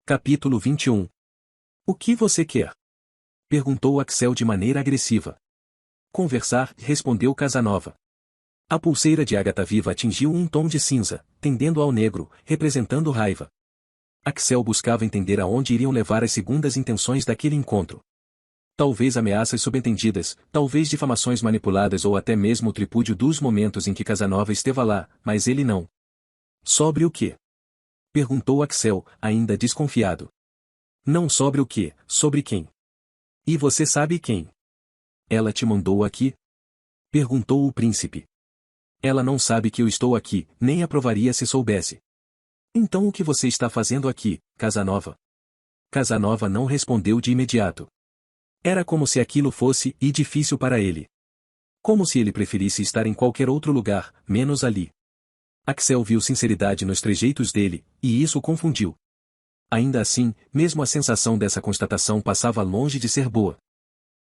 Capítulo 21. O que você quer? Perguntou Axel de maneira agressiva. Conversar, respondeu Casanova. A pulseira de ágata viva atingiu um tom de cinza, tendendo ao negro, representando raiva. Axel buscava entender aonde iriam levar as segundas intenções daquele encontro. Talvez ameaças subentendidas, talvez difamações manipuladas ou até mesmo o tripúdio dos momentos em que Casanova esteve lá, mas ele não. Sobre o quê? Perguntou Axel, ainda desconfiado. Não sobre o quê, sobre quem? E você sabe quem? Ela te mandou aqui? Perguntou o príncipe. Ela não sabe que eu estou aqui, nem aprovaria se soubesse. Então o que você está fazendo aqui, Casanova? Casanova não respondeu de imediato. Era como se aquilo fosse difícil para ele. Como se ele preferisse estar em qualquer outro lugar, menos ali. Axel viu sinceridade nos trejeitos dele, e isso o confundiu. Ainda assim, mesmo a sensação dessa constatação passava longe de ser boa.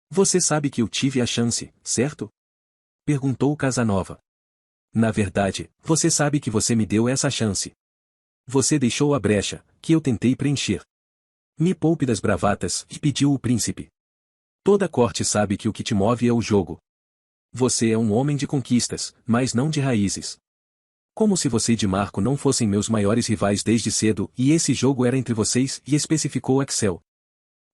Você sabe que eu tive a chance, certo? Perguntou Casanova. Na verdade, você sabe que você me deu essa chance. Você deixou a brecha, que eu tentei preencher. Me poupe das bravatas, pediu o príncipe. Toda a corte sabe que o que te move é o jogo. Você é um homem de conquistas, mas não de raízes. Como se você e de Marco não fossem meus maiores rivais desde cedo, e esse jogo era entre vocês, e especificou Axel.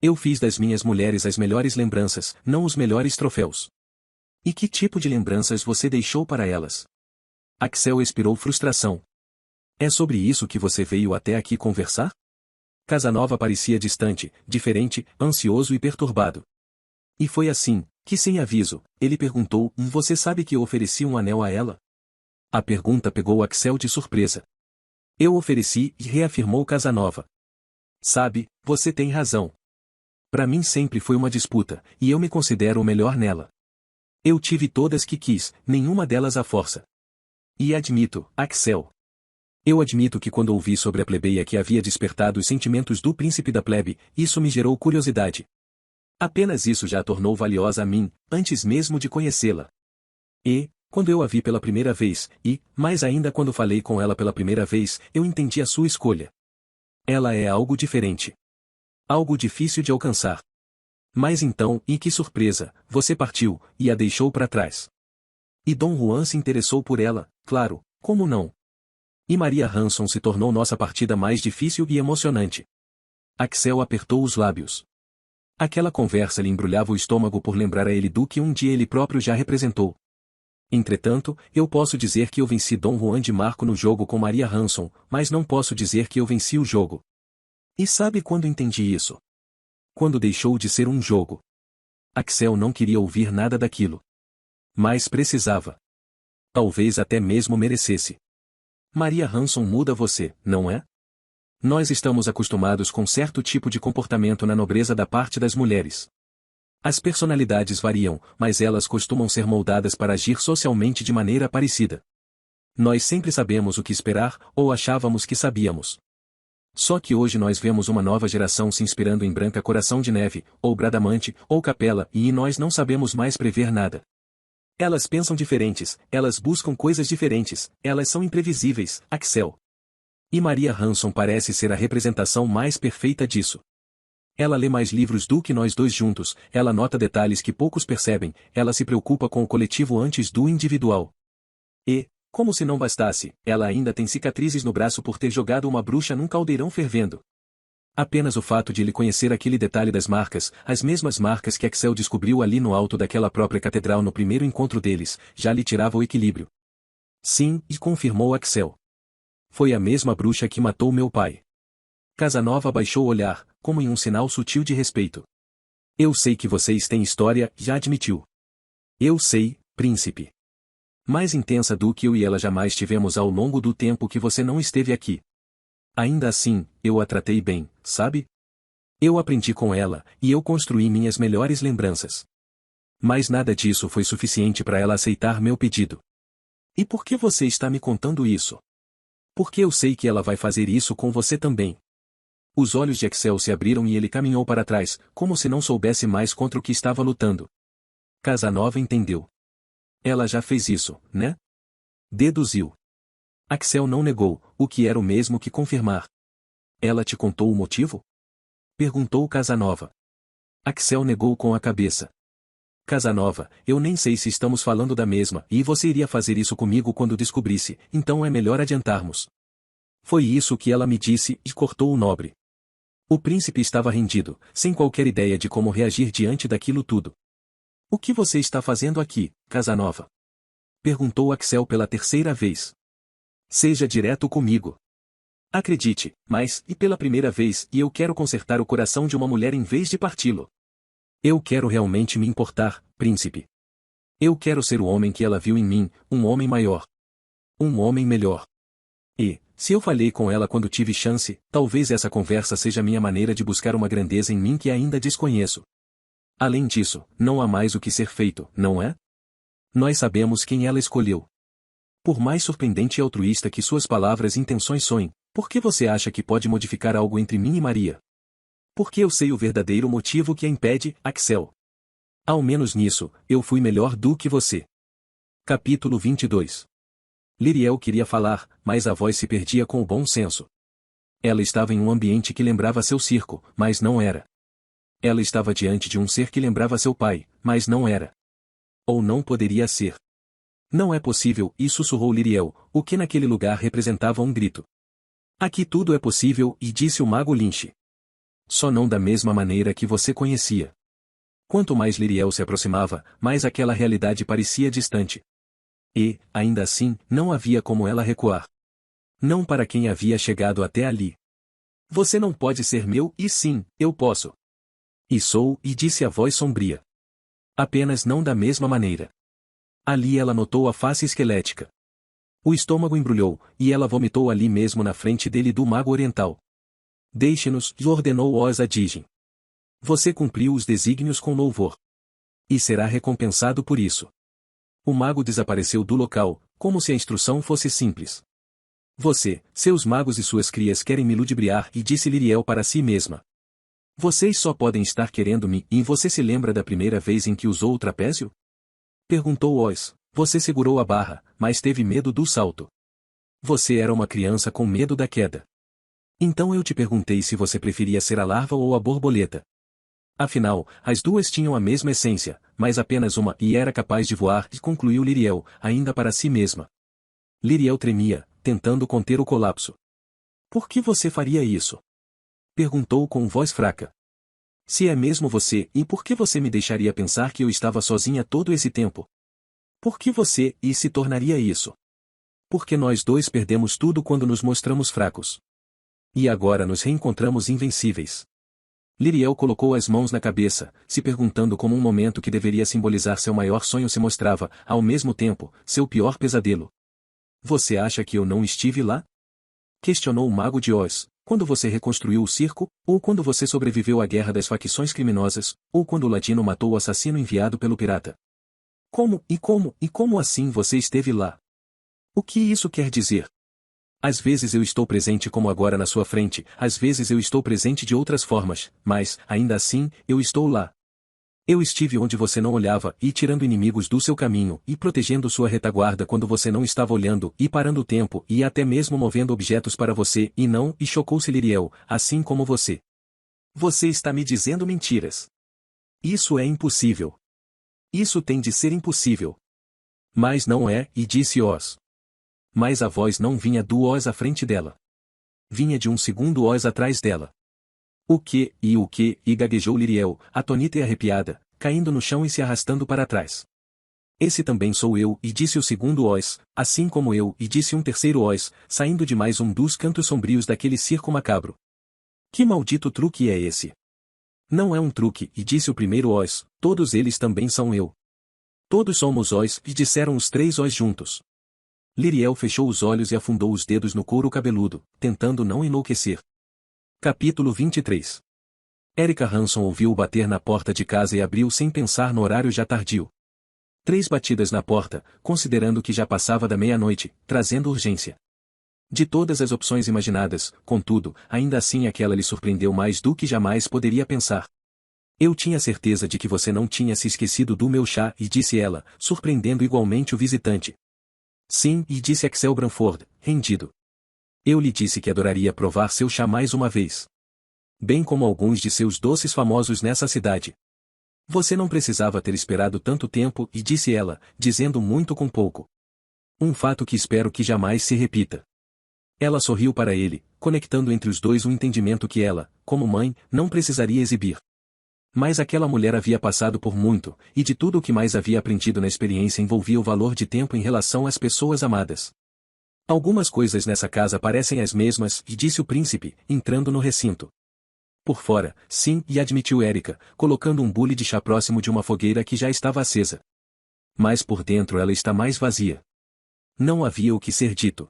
Eu fiz das minhas mulheres as melhores lembranças, não os melhores troféus. E que tipo de lembranças você deixou para elas? Axel expirou frustração. É sobre isso que você veio até aqui conversar? Casanova parecia distante, diferente, ansioso e perturbado. E foi assim, que sem aviso, ele perguntou, você sabe que eu ofereci um anel a ela? A pergunta pegou Axel de surpresa. Eu ofereci, e reafirmou Casanova. Sabe, você tem razão. Para mim sempre foi uma disputa, e eu me considero o melhor nela. Eu tive todas que quis, nenhuma delas à força. E admito, Axel. Eu admito que quando ouvi sobre a plebeia que havia despertado os sentimentos do príncipe da plebe, isso me gerou curiosidade. Apenas isso já a tornou valiosa a mim, antes mesmo de conhecê-la. E, quando eu a vi pela primeira vez, e, mais ainda quando falei com ela pela primeira vez, eu entendi a sua escolha. Ela é algo diferente. Algo difícil de alcançar. Mas então, e que surpresa, você partiu, e a deixou para trás. E Dom Juan se interessou por ela, claro, como não? E Maria Hanson se tornou nossa partida mais difícil e emocionante. Axel apertou os lábios. Aquela conversa lhe embrulhava o estômago por lembrar a ele do que um dia ele próprio já representou. Entretanto, eu posso dizer que eu venci Dom Juan de Marco no jogo com Maria Hanson, mas não posso dizer que eu venci o jogo. E sabe quando entendi isso? Quando deixou de ser um jogo. Axel não queria ouvir nada daquilo. Mas precisava. Talvez até mesmo merecesse. Maria Hanson muda você, não é? Nós estamos acostumados com certo tipo de comportamento na nobreza da parte das mulheres. As personalidades variam, mas elas costumam ser moldadas para agir socialmente de maneira parecida. Nós sempre sabemos o que esperar, ou achávamos que sabíamos. Só que hoje nós vemos uma nova geração se inspirando em Branca Coração de Neve, ou Bradamante, ou Capela, e nós não sabemos mais prever nada. Elas pensam diferentes, elas buscam coisas diferentes, elas são imprevisíveis, Axel. E Maria Hanson parece ser a representação mais perfeita disso. Ela lê mais livros do que nós dois juntos, ela nota detalhes que poucos percebem, ela se preocupa com o coletivo antes do individual. E, como se não bastasse, ela ainda tem cicatrizes no braço por ter jogado uma bruxa num caldeirão fervendo. Apenas o fato de ele conhecer aquele detalhe das marcas, as mesmas marcas que Axel descobriu ali no alto daquela própria catedral no primeiro encontro deles, já lhe tirava o equilíbrio. Sim, e confirmou Axel. Foi a mesma bruxa que matou meu pai. Casanova baixou o olhar, como em um sinal sutil de respeito. Eu sei que vocês têm história, já admitiu. Eu sei, príncipe. Mais intensa do que eu e ela jamais tivemos ao longo do tempo que você não esteve aqui. Ainda assim, eu a tratei bem, sabe? Eu aprendi com ela, e eu construí minhas melhores lembranças. Mas nada disso foi suficiente para ela aceitar meu pedido. E por que você está me contando isso? Porque eu sei que ela vai fazer isso com você também. Os olhos de Axel se abriram e ele caminhou para trás, como se não soubesse mais contra o que estava lutando. Casanova entendeu. Ela já fez isso, né? Deduziu. Axel não negou, o que era o mesmo que confirmar. Ela te contou o motivo? Perguntou Casanova. Axel negou com a cabeça. Casanova, eu nem sei se estamos falando da mesma, e você iria fazer isso comigo quando descobrisse, então é melhor adiantarmos. Foi isso que ela me disse, e cortou o nobre. O príncipe estava rendido, sem qualquer ideia de como reagir diante daquilo tudo. O que você está fazendo aqui, Casanova? Perguntou Axel pela terceira vez. Seja direto comigo. Acredite, mas, e pela primeira vez, e eu quero consertar o coração de uma mulher em vez de parti-lo. Eu quero realmente me importar, príncipe. Eu quero ser o homem que ela viu em mim, um homem maior. Um homem melhor. E, se eu falhei com ela quando tive chance, talvez essa conversa seja minha maneira de buscar uma grandeza em mim que ainda desconheço. Além disso, não há mais o que ser feito, não é? Nós sabemos quem ela escolheu. Por mais surpreendente e altruísta que suas palavras e intenções soem, por que você acha que pode modificar algo entre mim e Maria? Porque eu sei o verdadeiro motivo que a impede, Axel. Ao menos nisso, eu fui melhor do que você. Capítulo 22. Liriel queria falar, mas a voz se perdia com o bom senso. Ela estava em um ambiente que lembrava seu circo, mas não era. Ela estava diante de um ser que lembrava seu pai, mas não era. Ou não poderia ser. Não é possível, e sussurrou Liriel, o que naquele lugar representava um grito. Aqui tudo é possível, e disse o mago Lynch. Só não da mesma maneira que você conhecia. Quanto mais Liriel se aproximava, mais aquela realidade parecia distante. E, ainda assim, não havia como ela recuar. Não para quem havia chegado até ali. Você não pode ser meu, e sim, eu posso. E sou, e disse a voz sombria. Apenas não da mesma maneira. Ali ela notou a face esquelética. O estômago embrulhou, e ela vomitou ali mesmo na frente dele do mago oriental. Deixe-nos, ordenou Oz a Digin. Você cumpriu os desígnios com louvor. E será recompensado por isso. O mago desapareceu do local, como se a instrução fosse simples. Você, seus magos e suas crias querem me ludibriar, e disse Liriel para si mesma. Vocês só podem estar querendo-me, e você se lembra da primeira vez em que usou o trapézio? Perguntou Oz. Você segurou a barra, mas teve medo do salto. Você era uma criança com medo da queda. Então eu te perguntei se você preferia ser a larva ou a borboleta. Afinal, as duas tinham a mesma essência, mas apenas uma e era capaz de voar, e concluiu Liriel, ainda para si mesma. Liriel tremia, tentando conter o colapso. Por que você faria isso? Perguntou com voz fraca. Se é mesmo você, e por que você me deixaria pensar que eu estava sozinha todo esse tempo? Por que você, e se tornaria isso? Porque nós dois perdemos tudo quando nos mostramos fracos. E agora nos reencontramos invencíveis. Liriel colocou as mãos na cabeça, se perguntando como um momento que deveria simbolizar seu maior sonho se mostrava, ao mesmo tempo, seu pior pesadelo. Você acha que eu não estive lá? Questionou o mago de Oz, quando você reconstruiu o circo, ou quando você sobreviveu à guerra das facções criminosas, ou quando o ladino matou o assassino enviado pelo pirata. Como assim você esteve lá? O que isso quer dizer? Às vezes eu estou presente como agora na sua frente, às vezes eu estou presente de outras formas, mas, ainda assim, eu estou lá. Eu estive onde você não olhava, e tirando inimigos do seu caminho, e protegendo sua retaguarda quando você não estava olhando, e parando o tempo, e até mesmo movendo objetos para você, e chocou-se Liriel, assim como você. Você está me dizendo mentiras. Isso é impossível. Isso tem de ser impossível. Mas não é, e disse Oz. Mas a voz não vinha do Oz à frente dela. Vinha de um segundo Oz atrás dela. O que, e gaguejou Liriel, atônita e arrepiada, caindo no chão e se arrastando para trás. Esse também sou eu, e disse o segundo Oz, assim como eu, e disse um terceiro Oz, saindo de mais um dos cantos sombrios daquele circo macabro. Que maldito truque é esse? Não é um truque, e disse o primeiro Oz, todos eles também são eu. Todos somos Oz, e disseram os três Oz juntos. Liriel fechou os olhos e afundou os dedos no couro cabeludo, tentando não enlouquecer. Capítulo 23. Erika Hanson ouviu bater na porta de casa e abriu sem pensar no horário já tardio. 3 batidas na porta, considerando que já passava da meia-noite, trazendo urgência. De todas as opções imaginadas, contudo, ainda assim aquela lhe surpreendeu mais do que jamais poderia pensar. Eu tinha certeza de que você não tinha se esquecido do meu chá, e disse ela, surpreendendo igualmente o visitante. Sim, e disse Axel Branford, rendido. Eu lhe disse que adoraria provar seu chá mais uma vez. Bem como alguns de seus doces famosos nessa cidade. Você não precisava ter esperado tanto tempo, e disse ela, dizendo muito com pouco. Um fato que espero que jamais se repita. Ela sorriu para ele, conectando entre os dois um entendimento que ela, como mãe, não precisaria exibir. Mas aquela mulher havia passado por muito, e de tudo o que mais havia aprendido na experiência envolvia o valor de tempo em relação às pessoas amadas. Algumas coisas nessa casa parecem as mesmas, e disse o príncipe, entrando no recinto. Por fora, sim, e admitiu Erika, colocando um bule de chá próximo de uma fogueira que já estava acesa. Mas por dentro ela está mais vazia. Não havia o que ser dito.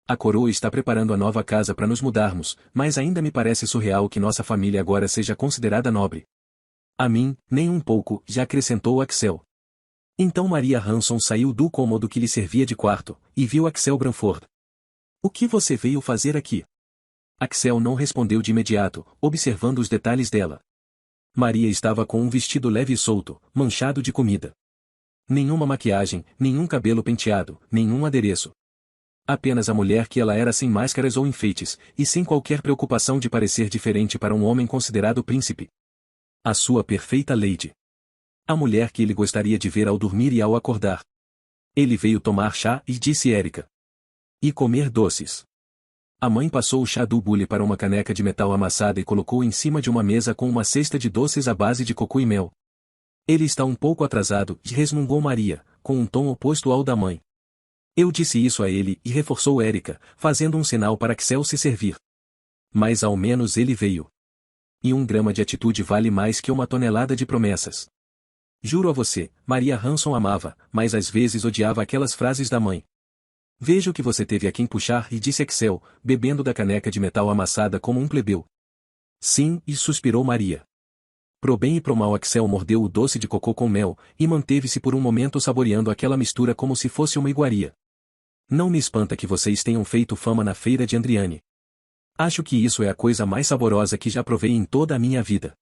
A coroa está preparando a nova casa para nos mudarmos, mas ainda me parece surreal que nossa família agora seja considerada nobre. A mim, nem um pouco, já acrescentou Axel. Então Maria Hanson saiu do cômodo que lhe servia de quarto, e viu Axel Branford. O que você veio fazer aqui? Axel não respondeu de imediato, observando os detalhes dela. Maria estava com um vestido leve e solto, manchado de comida. Nenhuma maquiagem, nenhum cabelo penteado, nenhum adereço. Apenas a mulher que ela era sem máscaras ou enfeites, e sem qualquer preocupação de parecer diferente para um homem considerado príncipe. A sua perfeita lady. A mulher que ele gostaria de ver ao dormir e ao acordar. Ele veio tomar chá, e disse Erika. E comer doces. A mãe passou o chá do bule para uma caneca de metal amassada e colocou em cima de uma mesa com uma cesta de doces à base de coco e mel. Ele está um pouco atrasado, resmungou Maria, com um tom oposto ao da mãe. Eu disse isso a ele, e reforçou Erika, fazendo um sinal para Axel se servir. Mas ao menos ele veio. E 1 grama de atitude vale mais que 1 tonelada de promessas. Juro a você, Maria Hanson amava, mas às vezes odiava aquelas frases da mãe. Vejo que você teve a quem puxar, e disse Axel, bebendo da caneca de metal amassada como um plebeu. Sim, e suspirou Maria. Pro bem e pro mal Axel mordeu o doce de cocô com mel, e manteve-se por um momento saboreando aquela mistura como se fosse uma iguaria. Não me espanta que vocês tenham feito fama na feira de Andriane. Acho que isso é a coisa mais saborosa que já provei em toda a minha vida.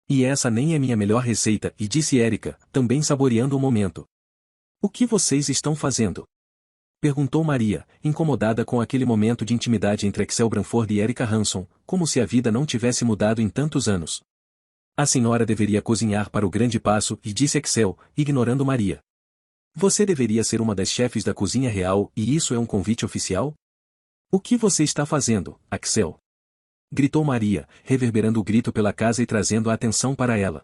E essa nem é minha melhor receita, e disse Erika, também saboreando o momento. O que vocês estão fazendo? Perguntou Maria, incomodada com aquele momento de intimidade entre Axel Branford e Erika Hanson, como se a vida não tivesse mudado em tantos anos. A senhora deveria cozinhar para o grande passo, e disse Axel, ignorando Maria. Você deveria ser uma das chefes da cozinha real, e isso é um convite oficial? O que você está fazendo, Axel? Gritou Maria, reverberando o grito pela casa e trazendo a atenção para ela.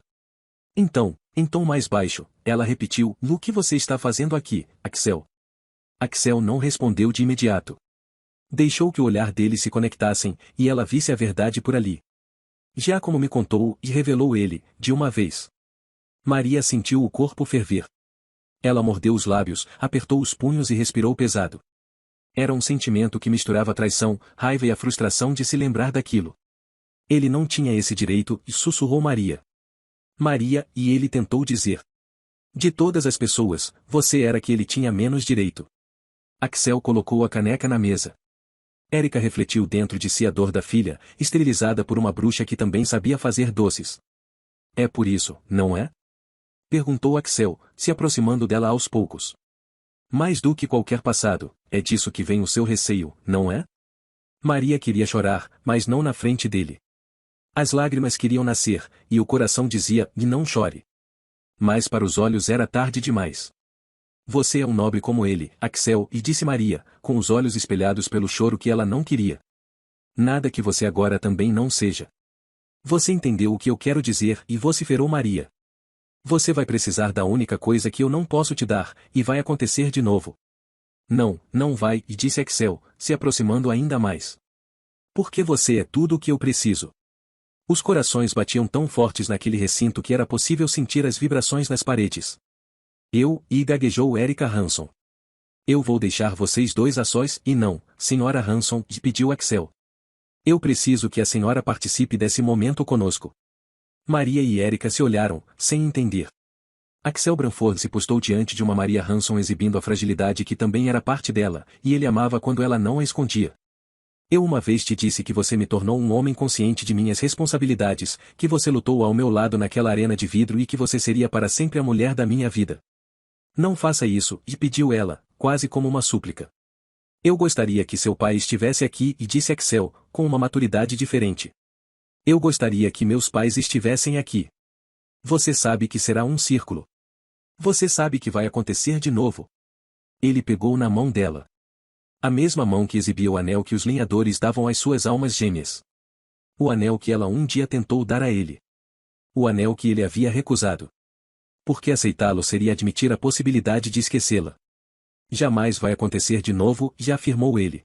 Então, em tom mais baixo, ela repetiu, o que você está fazendo aqui, Axel? Axel não respondeu de imediato. Deixou que o olhar deles se conectassem, e ela visse a verdade por ali. Já como me contou, e revelou ele, de uma vez. Maria sentiu o corpo ferver. Ela mordeu os lábios, apertou os punhos e respirou pesado. Era um sentimento que misturava a traição, raiva e a frustração de se lembrar daquilo. Ele não tinha esse direito, e sussurrou Maria. Maria, e ele tentou dizer. De todas as pessoas, você era que ele tinha menos direito. Axel colocou a caneca na mesa. Erika refletiu dentro de si a dor da filha, esterilizada por uma bruxa que também sabia fazer doces. É por isso, não é? Perguntou Axel, se aproximando dela aos poucos. Mais do que qualquer passado, é disso que vem o seu receio, não é? Maria queria chorar, mas não na frente dele. As lágrimas queriam nascer, e o coração dizia, e não chore. Mas para os olhos era tarde demais. Você é um nobre como ele, Axel, e disse Maria, com os olhos espelhados pelo choro que ela não queria. Nada que você agora também não seja. Você entendeu o que eu quero dizer, e vociferou Maria. Você vai precisar da única coisa que eu não posso te dar, e vai acontecer de novo. Não, não vai, e disse Axel, se aproximando ainda mais. Porque você é tudo o que eu preciso. Os corações batiam tão fortes naquele recinto que era possível sentir as vibrações nas paredes. E gaguejou Erika Hanson. Eu vou deixar vocês dois a sós, e não, senhora Hanson, pediu Axel. Eu preciso que a senhora participe desse momento conosco. Maria e Erika se olharam, sem entender. Axel Branford se postou diante de uma Maria Hanson exibindo a fragilidade que também era parte dela, e ele amava quando ela não a escondia. Eu uma vez te disse que você me tornou um homem consciente de minhas responsabilidades, que você lutou ao meu lado naquela arena de vidro e que você seria para sempre a mulher da minha vida. Não faça isso, e pediu ela, quase como uma súplica. Eu gostaria que seu pai estivesse aqui, e disse Axel, com uma maturidade diferente. Eu gostaria que meus pais estivessem aqui. Você sabe que será um círculo. Você sabe que vai acontecer de novo. Ele pegou na mão dela. A mesma mão que exibia o anel que os lenhadores davam às suas almas gêmeas. O anel que ela um dia tentou dar a ele. O anel que ele havia recusado. Porque aceitá-lo seria admitir a possibilidade de esquecê-la. Jamais vai acontecer de novo, já afirmou ele.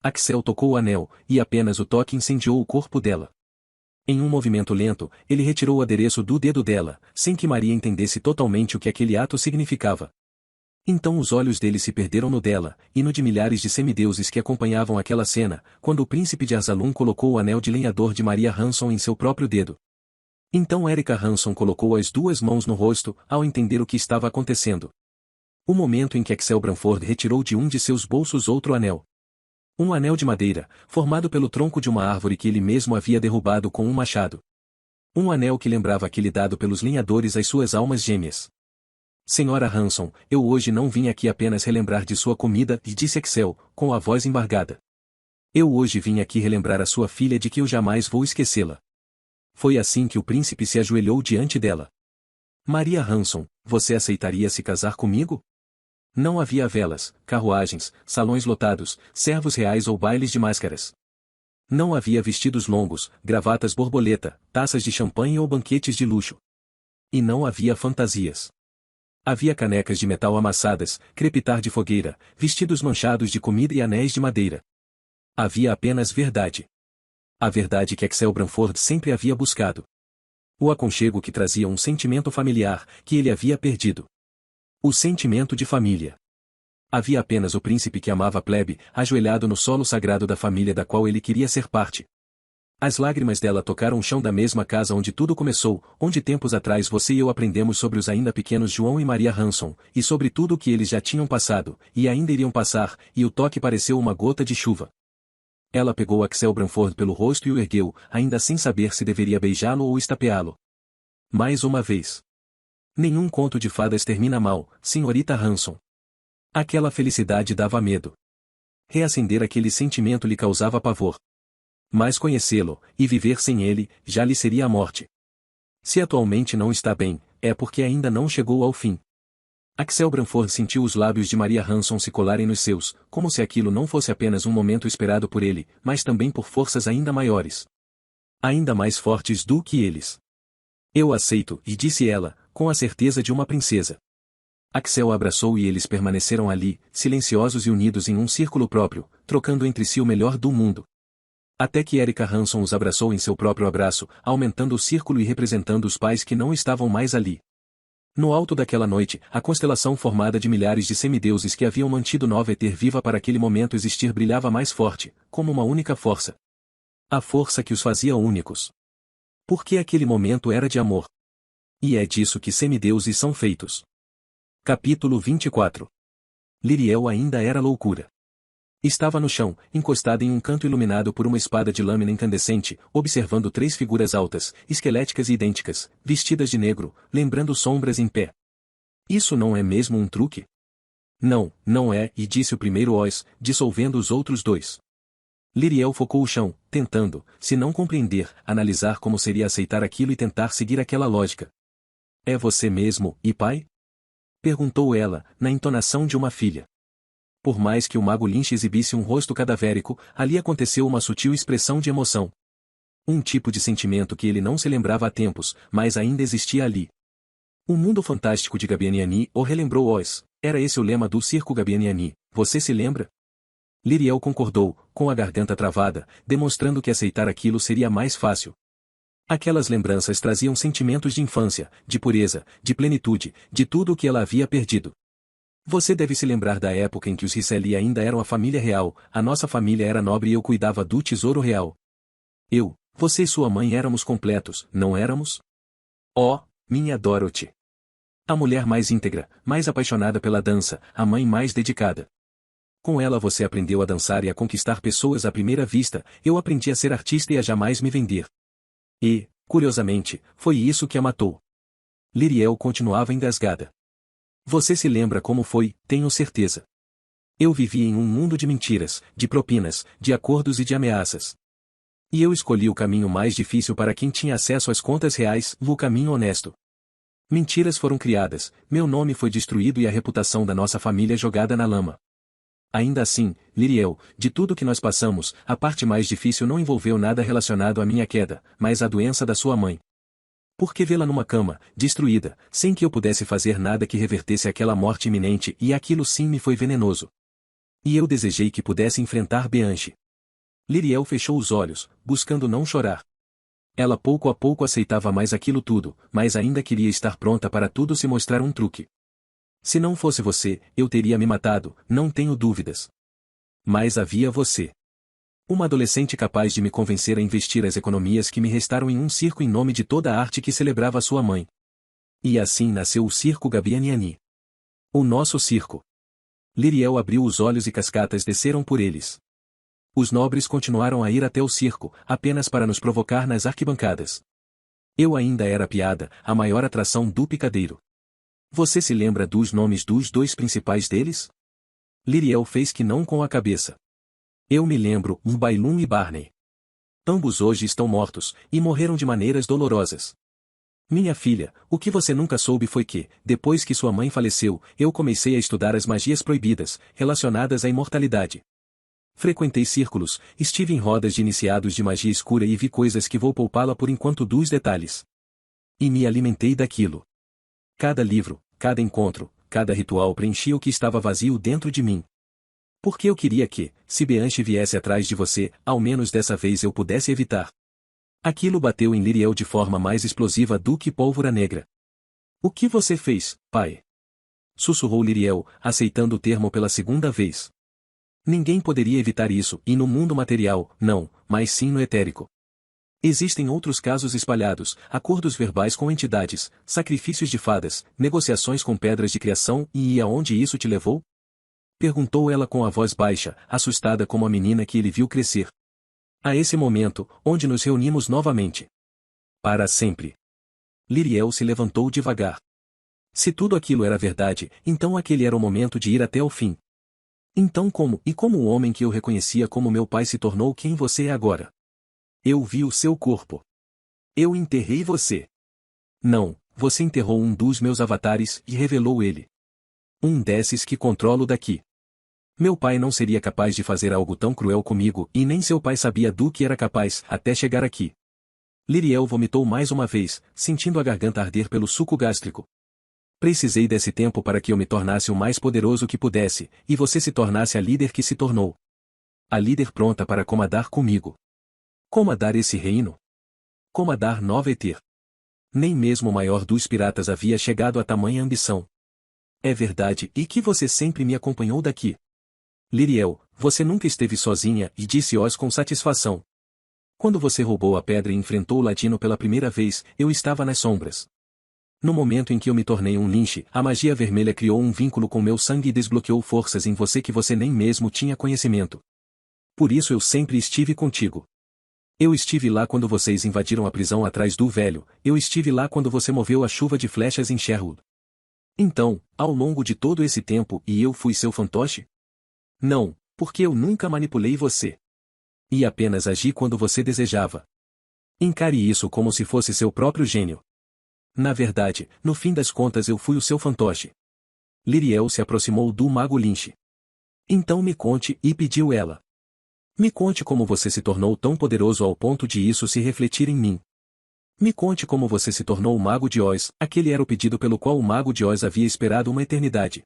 Axel tocou o anel, e apenas o toque incendiou o corpo dela. Em um movimento lento, ele retirou o adereço do dedo dela, sem que Maria entendesse totalmente o que aquele ato significava. Então os olhos dele se perderam no dela, e no de milhares de semideuses que acompanhavam aquela cena, quando o príncipe de Arzalum colocou o anel de lenhador de Maria Hanson em seu próprio dedo. Então Erika Hanson colocou as duas mãos no rosto, ao entender o que estava acontecendo. O momento em que Axel Branford retirou de um de seus bolsos outro anel. Um anel de madeira, formado pelo tronco de uma árvore que ele mesmo havia derrubado com um machado. Um anel que lembrava aquele dado pelos lenhadores às suas almas gêmeas. Senhora Hanson, eu hoje não vim aqui apenas relembrar de sua comida, e disse Axel, com a voz embargada. Eu hoje vim aqui relembrar a sua filha de que eu jamais vou esquecê-la. Foi assim que o príncipe se ajoelhou diante dela. Maria Hanson, você aceitaria se casar comigo? Não havia velas, carruagens, salões lotados, servos reais ou bailes de máscaras. Não havia vestidos longos, gravatas borboleta, taças de champanhe ou banquetes de luxo. E não havia fantasias. Havia canecas de metal amassadas, crepitar de fogueira, vestidos manchados de comida e anéis de madeira. Havia apenas verdade. A verdade que Axel Branford sempre havia buscado. O aconchego que trazia um sentimento familiar, que ele havia perdido. O sentimento de família. Havia apenas o príncipe que amava a plebe, ajoelhado no solo sagrado da família da qual ele queria ser parte. As lágrimas dela tocaram o chão da mesma casa onde tudo começou, onde tempos atrás você e eu aprendemos sobre os ainda pequenos João e Maria Hanson, e sobre tudo o que eles já tinham passado, e ainda iriam passar, e o toque pareceu uma gota de chuva. Ela pegou Axel Branford pelo rosto e o ergueu, ainda sem saber se deveria beijá-lo ou estapeá-lo. Mais uma vez. Nenhum conto de fadas termina mal, senhorita Hanson. Aquela felicidade dava medo. Reacender aquele sentimento lhe causava pavor. Mas conhecê-lo, e viver sem ele, já lhe seria a morte. Se atualmente não está bem, é porque ainda não chegou ao fim. Axel Branford sentiu os lábios de Maria Hanson se colarem nos seus, como se aquilo não fosse apenas um momento esperado por ele, mas também por forças ainda maiores. Ainda mais fortes do que eles. Eu aceito, e disse ela, com a certeza de uma princesa. Axel a abraçou e eles permaneceram ali, silenciosos e unidos em um círculo próprio, trocando entre si o melhor do mundo. Até que Erika Hanson os abraçou em seu próprio abraço, aumentando o círculo e representando os pais que não estavam mais ali. No alto daquela noite, a constelação formada de milhares de semideuses que haviam mantido Nova Eter viva para aquele momento existir brilhava mais forte, como uma única força. A força que os fazia únicos. Porque aquele momento era de amor. E é disso que semideuses são feitos. Capítulo 24. Liriel ainda era loucura. Estava no chão, encostada em um canto iluminado por uma espada de lâmina incandescente, observando três figuras altas, esqueléticas e idênticas, vestidas de negro, lembrando sombras em pé. Isso não é mesmo um truque? Não, não é, e disse o primeiro Oz, dissolvendo os outros dois. Liriel focou o chão, tentando, se não compreender, analisar como seria aceitar aquilo e tentar seguir aquela lógica. É você mesmo, e pai? Perguntou ela, na entonação de uma filha. Por mais que o mago Lynch exibisse um rosto cadavérico, ali aconteceu uma sutil expressão de emoção. Um tipo de sentimento que ele não se lembrava há tempos, mas ainda existia ali. O mundo fantástico de Gabianiani, o relembrou Oz, era esse o lema do circo Gabianiani, você se lembra? Liriel concordou, com a garganta travada, demonstrando que aceitar aquilo seria mais fácil. Aquelas lembranças traziam sentimentos de infância, de pureza, de plenitude, de tudo o que ela havia perdido. Você deve se lembrar da época em que os Ricelli ainda eram a família real, a nossa família era nobre e eu cuidava do tesouro real. Você e sua mãe éramos completos, não éramos? Oh, minha Dorothy! A mulher mais íntegra, mais apaixonada pela dança, a mãe mais dedicada. Com ela você aprendeu a dançar e a conquistar pessoas à primeira vista, eu aprendi a ser artista e a jamais me vender. E, curiosamente, foi isso que a matou. Liriel continuava engasgada. Você se lembra como foi, tenho certeza. Eu vivia em um mundo de mentiras, de propinas, de acordos e de ameaças. E eu escolhi o caminho mais difícil para quem tinha acesso às contas reais, o caminho honesto. Mentiras foram criadas, meu nome foi destruído e a reputação da nossa família jogada na lama. Ainda assim, Liriel, de tudo que nós passamos, a parte mais difícil não envolveu nada relacionado à minha queda, mas a doença da sua mãe. Por que vê-la numa cama, destruída, sem que eu pudesse fazer nada que revertesse aquela morte iminente, e aquilo sim me foi venenoso. E eu desejei que pudesse enfrentar Bianchi. Liriel fechou os olhos, buscando não chorar. Ela pouco a pouco aceitava mais aquilo tudo, mas ainda queria estar pronta para tudo se mostrar um truque. Se não fosse você, eu teria me matado, não tenho dúvidas. Mas havia você. Uma adolescente capaz de me convencer a investir as economias que me restaram em um circo em nome de toda a arte que celebrava sua mãe. E assim nasceu o Circo Gabianiani. O nosso circo. Liriel abriu os olhos e cascatas desceram por eles. Os nobres continuaram a ir até o circo, apenas para nos provocar nas arquibancadas. Eu ainda era a piada, a maior atração do picadeiro. Você se lembra dos nomes dos dois principais deles? Liriel fez que não com a cabeça. Eu me lembro, Bailum e Barney. Ambos hoje estão mortos, e morreram de maneiras dolorosas. Minha filha, o que você nunca soube foi que, depois que sua mãe faleceu, eu comecei a estudar as magias proibidas, relacionadas à imortalidade. Frequentei círculos, estive em rodas de iniciados de magia escura e vi coisas que vou poupá-la por enquanto dos detalhes. E me alimentei daquilo. Cada livro, cada encontro, cada ritual preenchia o que estava vazio dentro de mim. Porque eu queria que, se Bianchi viesse atrás de você, ao menos dessa vez eu pudesse evitar. Aquilo bateu em Liriel de forma mais explosiva do que pólvora negra. O que você fez, pai? Sussurrou Liriel, aceitando o termo pela segunda vez. Ninguém poderia evitar isso, e no mundo material, não, mas sim no etérico. Existem outros casos espalhados, acordos verbais com entidades, sacrifícios de fadas, negociações com pedras de criação, e aonde isso te levou? Perguntou ela com a voz baixa, assustada como a menina que ele viu crescer. A esse momento, onde nos reunimos novamente. Para sempre. Liriel se levantou devagar. Se tudo aquilo era verdade, então aquele era o momento de ir até o fim. Então como o homem que eu reconhecia como meu pai se tornou quem você é agora? Eu vi o seu corpo. Eu enterrei você. Não, você enterrou um dos meus avatares e revelou ele. Um desses que controlo daqui. Meu pai não seria capaz de fazer algo tão cruel comigo e nem seu pai sabia do que era capaz até chegar aqui. Liriel vomitou mais uma vez, sentindo a garganta arder pelo suco gástrico. Precisei desse tempo para que eu me tornasse o mais poderoso que pudesse, e você se tornasse a líder que se tornou. A líder pronta para comandar comigo. Comandar esse reino? Comandar Nova Eter. Nem mesmo o maior dos piratas havia chegado a tamanha ambição. É verdade, e que você sempre me acompanhou daqui. Liriel, você nunca esteve sozinha, e disse Oz com satisfação. Quando você roubou a pedra e enfrentou o Ladino pela primeira vez, eu estava nas sombras. No momento em que eu me tornei um linche, a magia vermelha criou um vínculo com meu sangue e desbloqueou forças em você que você nem mesmo tinha conhecimento. Por isso eu sempre estive contigo. Eu estive lá quando vocês invadiram a prisão atrás do velho, eu estive lá quando você moveu a chuva de flechas em Sherwood. Então, ao longo de todo esse tempo, e eu fui seu fantoche? Não, porque eu nunca manipulei você. E apenas agi quando você desejava. Encare isso como se fosse seu próprio gênio. Na verdade, no fim das contas eu fui o seu fantoche. Liriel se aproximou do mago Lynch. Então me conte, e pediu ela. Me conte como você se tornou tão poderoso ao ponto de isso se refletir em mim. Me conte como você se tornou o Mago de Oz, aquele era o pedido pelo qual o Mago de Oz havia esperado uma eternidade.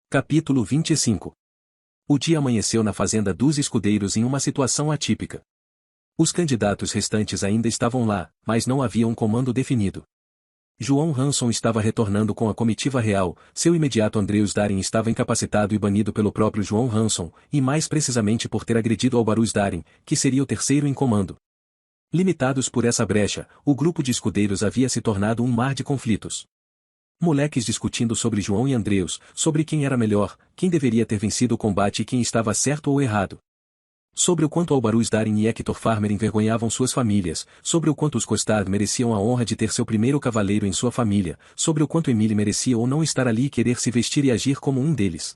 Capítulo 25. O dia amanheceu na fazenda dos escudeiros em uma situação atípica. Os candidatos restantes ainda estavam lá, mas não havia um comando definido. João Hanson estava retornando com a comitiva real, seu imediato Andreus Darin estava incapacitado e banido pelo próprio João Hanson, e mais precisamente por ter agredido Albaruz Darin, que seria o terceiro em comando. Limitados por essa brecha, o grupo de escudeiros havia se tornado um mar de conflitos. Moleques discutindo sobre João e Andreus, sobre quem era melhor, quem deveria ter vencido o combate e quem estava certo ou errado. Sobre o quanto Albaruz Darin e Hector Farmer envergonhavam suas famílias, sobre o quanto os Costard mereciam a honra de ter seu primeiro cavaleiro em sua família, sobre o quanto Emile merecia ou não estar ali e querer se vestir e agir como um deles.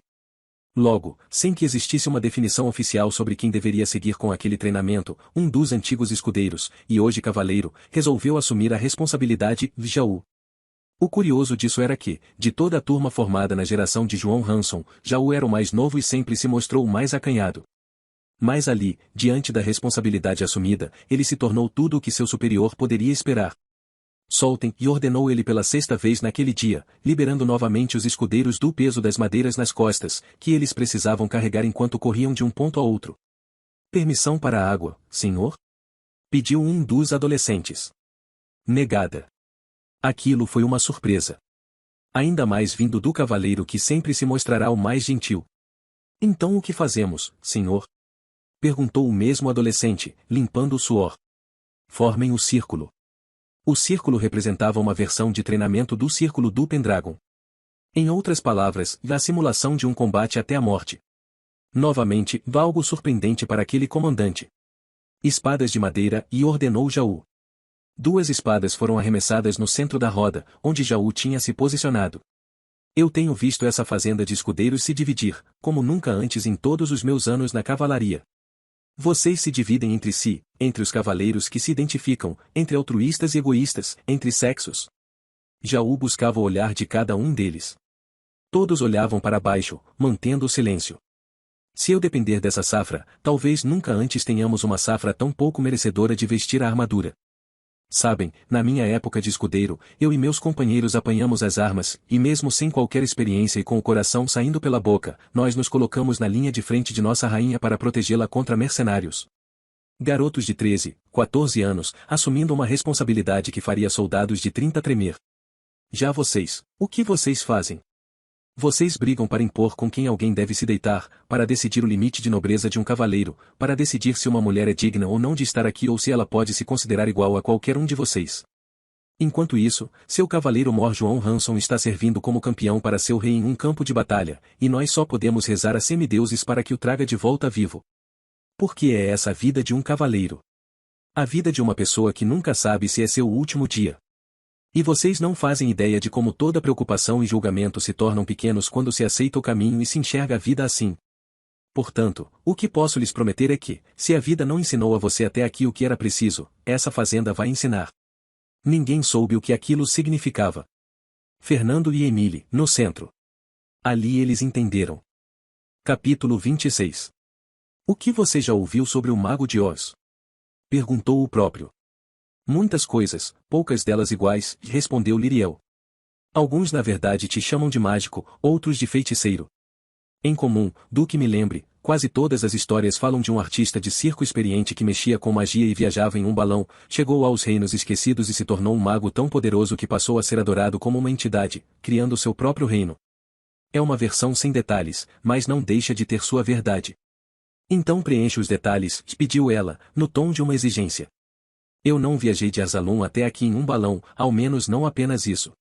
Logo, sem que existisse uma definição oficial sobre quem deveria seguir com aquele treinamento, um dos antigos escudeiros, e hoje cavaleiro, resolveu assumir a responsabilidade de Jaú. O curioso disso era que, de toda a turma formada na geração de João Hanson, Jaú era o mais novo e sempre se mostrou o mais acanhado. Mas ali, diante da responsabilidade assumida, ele se tornou tudo o que seu superior poderia esperar. Soltem, e ordenou ele pela sexta vez naquele dia, liberando novamente os escudeiros do peso das madeiras nas costas, que eles precisavam carregar enquanto corriam de um ponto a outro. Permissão para a água, senhor? Pediu um dos adolescentes. Negada. Aquilo foi uma surpresa. Ainda mais vindo do cavaleiro que sempre se mostrará o mais gentil. Então o que fazemos, senhor? Perguntou o mesmo adolescente, limpando o suor. Formem o círculo. O círculo representava uma versão de treinamento do círculo do Pendragon. Em outras palavras, a simulação de um combate até a morte. Novamente, algo surpreendente para aquele comandante. Espadas de madeira, e ordenou Jaú. Duas espadas foram arremessadas no centro da roda, onde Jaú tinha se posicionado. Eu tenho visto essa fazenda de escudeiros se dividir, como nunca antes em todos os meus anos na cavalaria. Vocês se dividem entre si, entre os cavaleiros que se identificam, entre altruístas e egoístas, entre sexos. Jaú buscava o olhar de cada um deles. Todos olhavam para baixo, mantendo o silêncio. Se eu depender dessa safra, talvez nunca antes tenhamos uma safra tão pouco merecedora de vestir a armadura. Sabem, na minha época de escudeiro, eu e meus companheiros apanhamos as armas, e mesmo sem qualquer experiência e com o coração saindo pela boca, nós nos colocamos na linha de frente de nossa rainha para protegê-la contra mercenários. Garotos de 13, 14 anos, assumindo uma responsabilidade que faria soldados de 30 tremer. Já vocês, o que vocês fazem? Vocês brigam para impor com quem alguém deve se deitar, para decidir o limite de nobreza de um cavaleiro, para decidir se uma mulher é digna ou não de estar aqui ou se ela pode se considerar igual a qualquer um de vocês. Enquanto isso, seu cavaleiro Mor João Hanson está servindo como campeão para seu rei em um campo de batalha, e nós só podemos rezar a semideuses para que o traga de volta vivo. Porque é essa a vida de um cavaleiro. A vida de uma pessoa que nunca sabe se é seu último dia. E vocês não fazem ideia de como toda preocupação e julgamento se tornam pequenos quando se aceita o caminho e se enxerga a vida assim. Portanto, o que posso lhes prometer é que, se a vida não ensinou a você até aqui o que era preciso, essa fazenda vai ensinar. Ninguém soube o que aquilo significava. Fernando e Emile, no centro. Ali eles entenderam. Capítulo 26. O que você já ouviu sobre o Mago de Oz? Perguntou o próprio. Muitas coisas, poucas delas iguais, respondeu Liriel. Alguns na verdade te chamam de mágico, outros de feiticeiro. Em comum, do que me lembre, quase todas as histórias falam de um artista de circo experiente que mexia com magia e viajava em um balão, chegou aos reinos esquecidos e se tornou um mago tão poderoso que passou a ser adorado como uma entidade, criando seu próprio reino. É uma versão sem detalhes, mas não deixa de ter sua verdade. Então preencha os detalhes, pediu ela, no tom de uma exigência. Eu não viajei de Azalum até aqui em um balão, ao menos não apenas isso.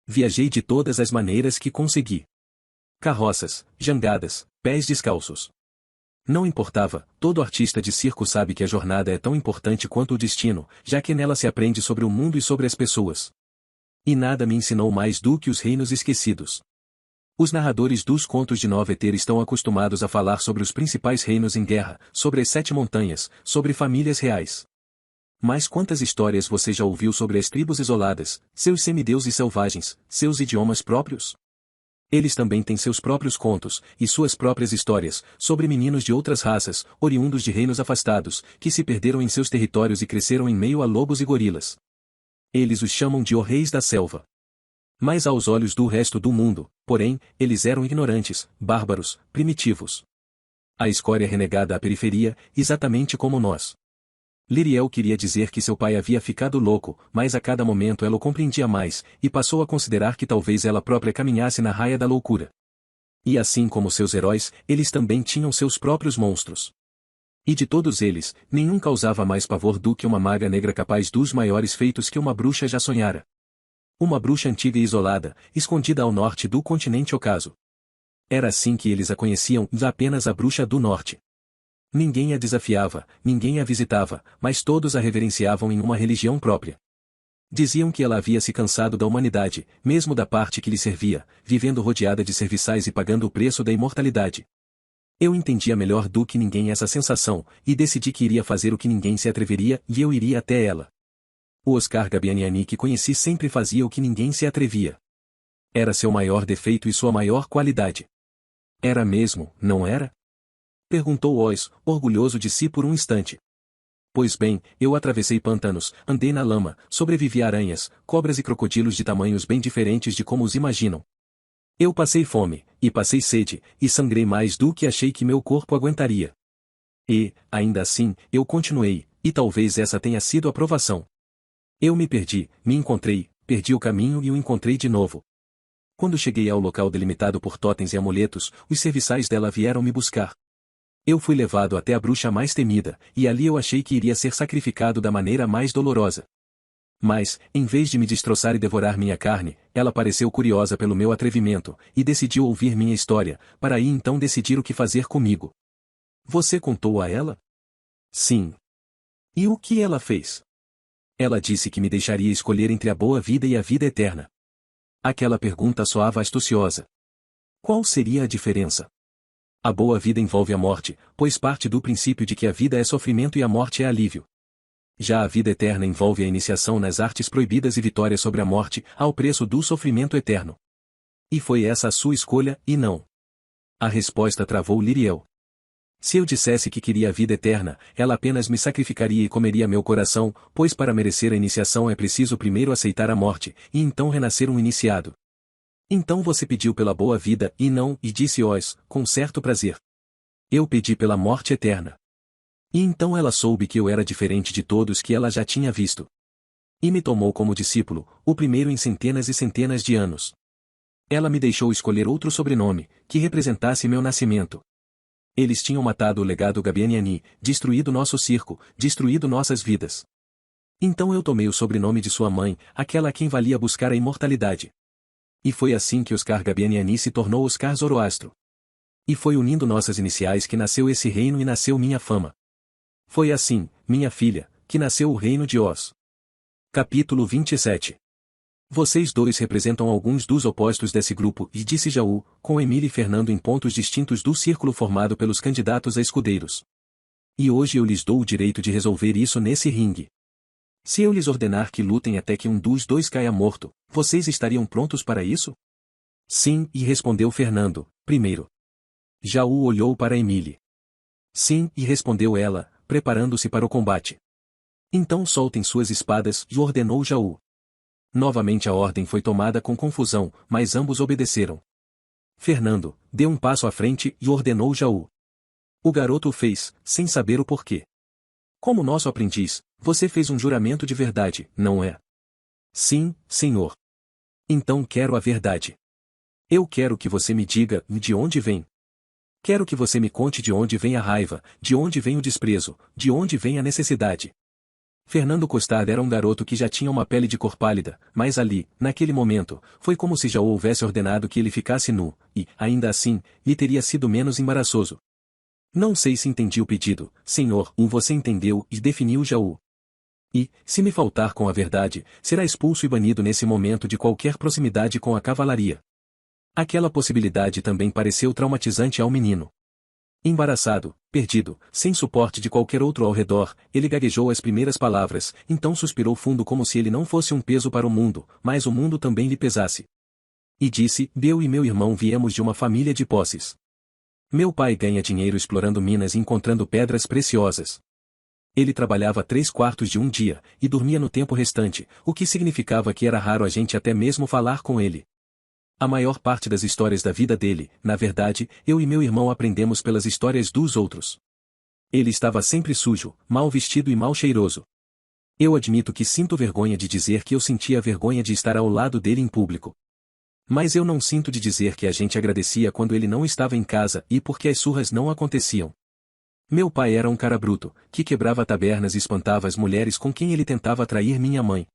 Viajei de todas as maneiras que consegui. Carroças, jangadas, pés descalços. Não importava, todo artista de circo sabe que a jornada é tão importante quanto o destino, já que nela se aprende sobre o mundo e sobre as pessoas. E nada me ensinou mais do que os reinos esquecidos. Os narradores dos contos de Noveter estão acostumados a falar sobre os principais reinos em guerra, sobre as 7 montanhas, sobre famílias reais. Mas quantas histórias você já ouviu sobre as tribos isoladas, seus semideuses selvagens, seus idiomas próprios? Eles também têm seus próprios contos, e suas próprias histórias, sobre meninos de outras raças, oriundos de reinos afastados, que se perderam em seus territórios e cresceram em meio a lobos e gorilas. Eles os chamam de os reis da selva. Mas aos olhos do resto do mundo, porém, eles eram ignorantes, bárbaros, primitivos. A escória renegada à periferia, exatamente como nós. Liriel queria dizer que seu pai havia ficado louco, mas a cada momento ela o compreendia mais, e passou a considerar que talvez ela própria caminhasse na raia da loucura. E assim como seus heróis, eles também tinham seus próprios monstros. E de todos eles, nenhum causava mais pavor do que uma maga negra capaz dos maiores feitos que uma bruxa já sonhara. Uma bruxa antiga e isolada, escondida ao norte do continente ocaso. Era assim que eles a conheciam, apenas a bruxa do norte. Ninguém a desafiava, ninguém a visitava, mas todos a reverenciavam em uma religião própria. Diziam que ela havia se cansado da humanidade, mesmo da parte que lhe servia, vivendo rodeada de serviçais e pagando o preço da imortalidade. Eu entendia melhor do que ninguém essa sensação, e decidi que iria fazer o que ninguém se atreveria, e eu iria até ela. O Oscar Gabianiani que conheci sempre fazia o que ninguém se atrevia. Era seu maior defeito e sua maior qualidade. Era mesmo, não era? Perguntou Oz, orgulhoso de si por um instante. Pois bem, eu atravessei pântanos, andei na lama, sobrevivi a aranhas, cobras e crocodilos de tamanhos bem diferentes de como os imaginam. Eu passei fome, e passei sede, e sangrei mais do que achei que meu corpo aguentaria. E, ainda assim, eu continuei, e talvez essa tenha sido a provação. Eu me perdi, me encontrei, perdi o caminho e o encontrei de novo. Quando cheguei ao local delimitado por totens e amuletos, os serviçais dela vieram me buscar. Eu fui levado até a bruxa mais temida, e ali eu achei que iria ser sacrificado da maneira mais dolorosa. Mas, em vez de me destroçar e devorar minha carne, ela pareceu curiosa pelo meu atrevimento, e decidiu ouvir minha história, para aí então decidir o que fazer comigo. Você contou a ela? Sim. E o que ela fez? Ela disse que me deixaria escolher entre a boa vida e a vida eterna. Aquela pergunta soava astuciosa. Qual seria a diferença? A boa vida envolve a morte, pois parte do princípio de que a vida é sofrimento e a morte é alívio. Já a vida eterna envolve a iniciação nas artes proibidas e vitória sobre a morte, ao preço do sofrimento eterno. E foi essa a sua escolha, e não. A resposta travou Liriel. Se eu dissesse que queria a vida eterna, ela apenas me sacrificaria e comeria meu coração, pois para merecer a iniciação é preciso primeiro aceitar a morte, e então renascer um iniciado. Então você pediu pela boa vida, e não, e disse Oz, com certo prazer. Eu pedi pela morte eterna. E então ela soube que eu era diferente de todos que ela já tinha visto. E me tomou como discípulo, o primeiro em centenas e centenas de anos. Ela me deixou escolher outro sobrenome, que representasse meu nascimento. Eles tinham matado o legado Gabianiani, destruído nosso circo, destruído nossas vidas. Então eu tomei o sobrenome de sua mãe, aquela a quem valia buscar a imortalidade. E foi assim que Oscar Gabianiani se tornou Oscar Zoroastro. E foi unindo nossas iniciais que nasceu esse reino e nasceu minha fama. Foi assim, minha filha, que nasceu o reino de Oz. Capítulo 27. Vocês dois representam alguns dos opostos desse grupo, e disse Jaú, com Emília e Fernando em pontos distintos do círculo formado pelos candidatos a escudeiros. E hoje eu lhes dou o direito de resolver isso nesse ringue. Se eu lhes ordenar que lutem até que um dos dois caia morto, vocês estariam prontos para isso? Sim, e respondeu Fernando, primeiro. Jaú olhou para Emília. Sim, e respondeu ela, preparando-se para o combate. Então soltem suas espadas, e ordenou Jaú. Novamente a ordem foi tomada com confusão, mas ambos obedeceram. Fernando deu um passo à frente e ordenou Jaú. O garoto o fez, sem saber o porquê. Como nosso aprendiz, você fez um juramento de verdade, não é? Sim, senhor. Então quero a verdade. Eu quero que você me diga de onde vem. Quero que você me conte de onde vem a raiva, de onde vem o desprezo, de onde vem a necessidade. Fernando Costard era um garoto que já tinha uma pele de cor pálida, mas ali, naquele momento, foi como se já o houvesse ordenado que ele ficasse nu, e, ainda assim, lhe teria sido menos embaraçoso. Não sei se entendi o pedido, senhor, você entendeu e definiu Jaú. E, se me faltar com a verdade, será expulso e banido nesse momento de qualquer proximidade com a cavalaria. Aquela possibilidade também pareceu traumatizante ao menino. Embaraçado, perdido, sem suporte de qualquer outro ao redor, ele gaguejou as primeiras palavras, então suspirou fundo como se ele não fosse um peso para o mundo, mas o mundo também lhe pesasse. E disse, eu e meu irmão viemos de uma família de posses. Meu pai ganha dinheiro explorando minas e encontrando pedras preciosas. Ele trabalhava 3/4 de um dia, e dormia no tempo restante, o que significava que era raro a gente até mesmo falar com ele. A maior parte das histórias da vida dele, na verdade, eu e meu irmão aprendemos pelas histórias dos outros. Ele estava sempre sujo, mal vestido e mal cheiroso. Eu admito que sinto vergonha de dizer que eu sentia vergonha de estar ao lado dele em público. Mas eu não sinto de dizer que a gente agradecia quando ele não estava em casa e porque as surras não aconteciam. Meu pai era um cara bruto, que quebrava tabernas e espantava as mulheres com quem ele tentava atrair minha mãe.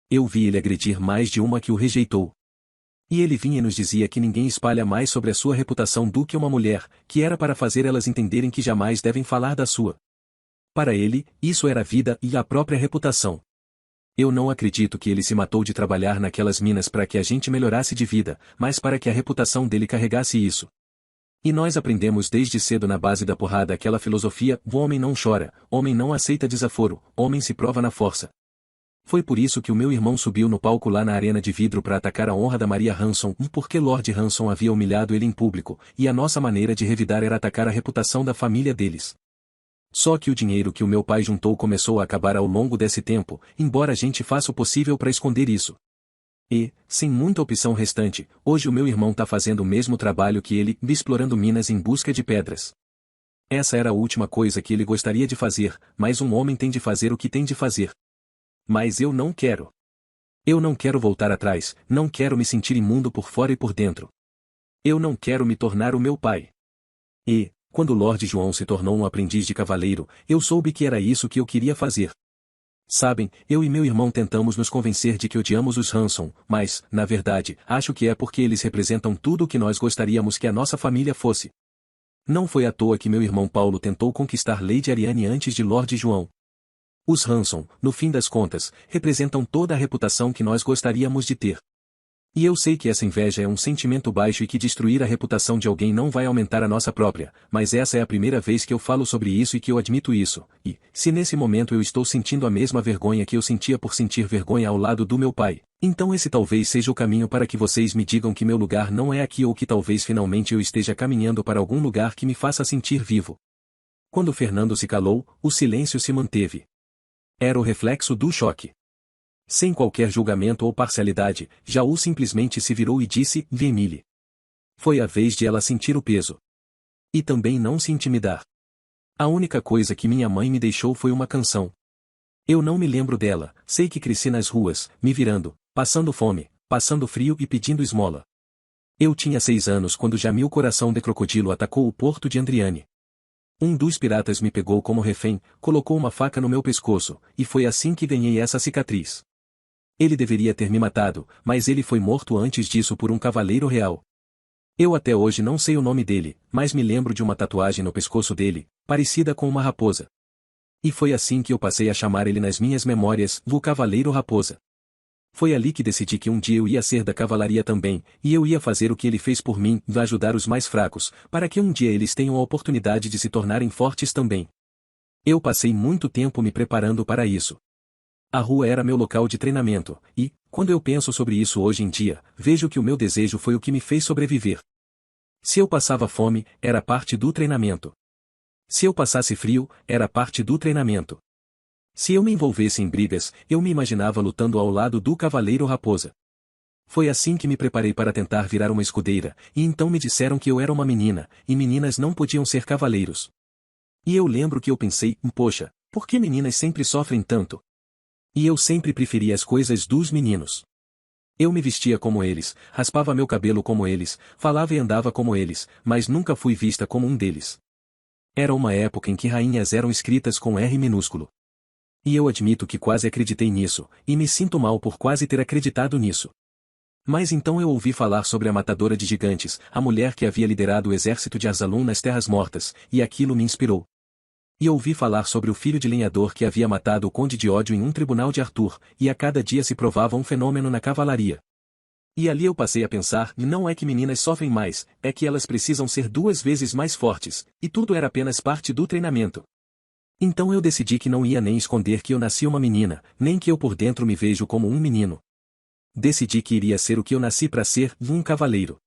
Eu vi ele agredir mais de uma que o rejeitou. E ele vinha e nos dizia que ninguém espalha mais sobre a sua reputação do que uma mulher, que era para fazer elas entenderem que jamais devem falar da sua. Para ele, isso era a vida e a própria reputação. Eu não acredito que ele se matou de trabalhar naquelas minas para que a gente melhorasse de vida, mas para que a reputação dele carregasse isso. E nós aprendemos desde cedo na base da porrada aquela filosofia: o homem não chora, homem não aceita desaforo, homem se prova na força. Foi por isso que o meu irmão subiu no palco lá na arena de vidro para atacar a honra da Maria Hanson, porque Lord Hanson havia humilhado ele em público, e a nossa maneira de revidar era atacar a reputação da família deles. Só que o dinheiro que o meu pai juntou começou a acabar ao longo desse tempo, embora a gente faça o possível para esconder isso. E, sem muita opção restante, hoje o meu irmão tá fazendo o mesmo trabalho que ele, explorando minas em busca de pedras. Essa era a última coisa que ele gostaria de fazer, mas um homem tem de fazer o que tem de fazer. Mas eu não quero. Eu não quero voltar atrás, não quero me sentir imundo por fora e por dentro. Eu não quero me tornar o meu pai. E, quando Lord João se tornou um aprendiz de cavaleiro, eu soube que era isso que eu queria fazer. Sabem, eu e meu irmão tentamos nos convencer de que odiamos os Hanson, mas, na verdade, acho que é porque eles representam tudo o que nós gostaríamos que a nossa família fosse. Não foi à toa que meu irmão Paulo tentou conquistar Lady Ariane antes de Lord João. Os Hanson, no fim das contas, representam toda a reputação que nós gostaríamos de ter. E eu sei que essa inveja é um sentimento baixo e que destruir a reputação de alguém não vai aumentar a nossa própria, mas essa é a primeira vez que eu falo sobre isso e que eu admito isso, e, se nesse momento eu estou sentindo a mesma vergonha que eu sentia por sentir vergonha ao lado do meu pai, então esse talvez seja o caminho para que vocês me digam que meu lugar não é aqui ou que talvez finalmente eu esteja caminhando para algum lugar que me faça sentir vivo. Quando Fernando se calou, o silêncio se manteve. Era o reflexo do choque. Sem qualquer julgamento ou parcialidade, Jaú simplesmente se virou e disse: Emily. Foi a vez de ela sentir o peso. E também não se intimidar. A única coisa que minha mãe me deixou foi uma canção. Eu não me lembro dela, sei que cresci nas ruas, me virando, passando fome, passando frio e pedindo esmola. Eu tinha 6 anos quando Jamil Coração de Crocodilo atacou o porto de Andriane. Um dos piratas me pegou como refém, colocou uma faca no meu pescoço, e foi assim que ganhei essa cicatriz. Ele deveria ter me matado, mas ele foi morto antes disso por um cavaleiro real. Eu até hoje não sei o nome dele, mas me lembro de uma tatuagem no pescoço dele, parecida com uma raposa. E foi assim que eu passei a chamar ele nas minhas memórias, o Cavaleiro Raposa. Foi ali que decidi que um dia eu ia ser da cavalaria também, e eu ia fazer o que ele fez por mim, ajudar os mais fracos, para que um dia eles tenham a oportunidade de se tornarem fortes também. Eu passei muito tempo me preparando para isso. A rua era meu local de treinamento, e, quando eu penso sobre isso hoje em dia, vejo que o meu desejo foi o que me fez sobreviver. Se eu passava fome, era parte do treinamento. Se eu passasse frio, era parte do treinamento. Se eu me envolvesse em brigas, eu me imaginava lutando ao lado do Cavaleiro Raposa. Foi assim que me preparei para tentar virar uma escudeira, e então me disseram que eu era uma menina, e meninas não podiam ser cavaleiros. E eu lembro que eu pensei, poxa, por que meninas sempre sofrem tanto? E eu sempre preferia as coisas dos meninos. Eu me vestia como eles, raspava meu cabelo como eles, falava e andava como eles, mas nunca fui vista como um deles. Era uma época em que rainhas eram escritas com R minúsculo. E eu admito que quase acreditei nisso, e me sinto mal por quase ter acreditado nisso. Mas então eu ouvi falar sobre a matadora de gigantes, a mulher que havia liderado o exército de Arzalum nas Terras Mortas, e aquilo me inspirou. E ouvi falar sobre o filho de lenhador que havia matado o conde de ódio em um tribunal de Arthur, e a cada dia se provava um fenômeno na cavalaria. E ali eu passei a pensar, não é que meninas sofrem mais, é que elas precisam ser 2 vezes mais fortes, e tudo era apenas parte do treinamento. Então eu decidi que não ia nem esconder que eu nasci uma menina, nem que eu por dentro me vejo como um menino. Decidi que iria ser o que eu nasci para ser, um cavaleiro.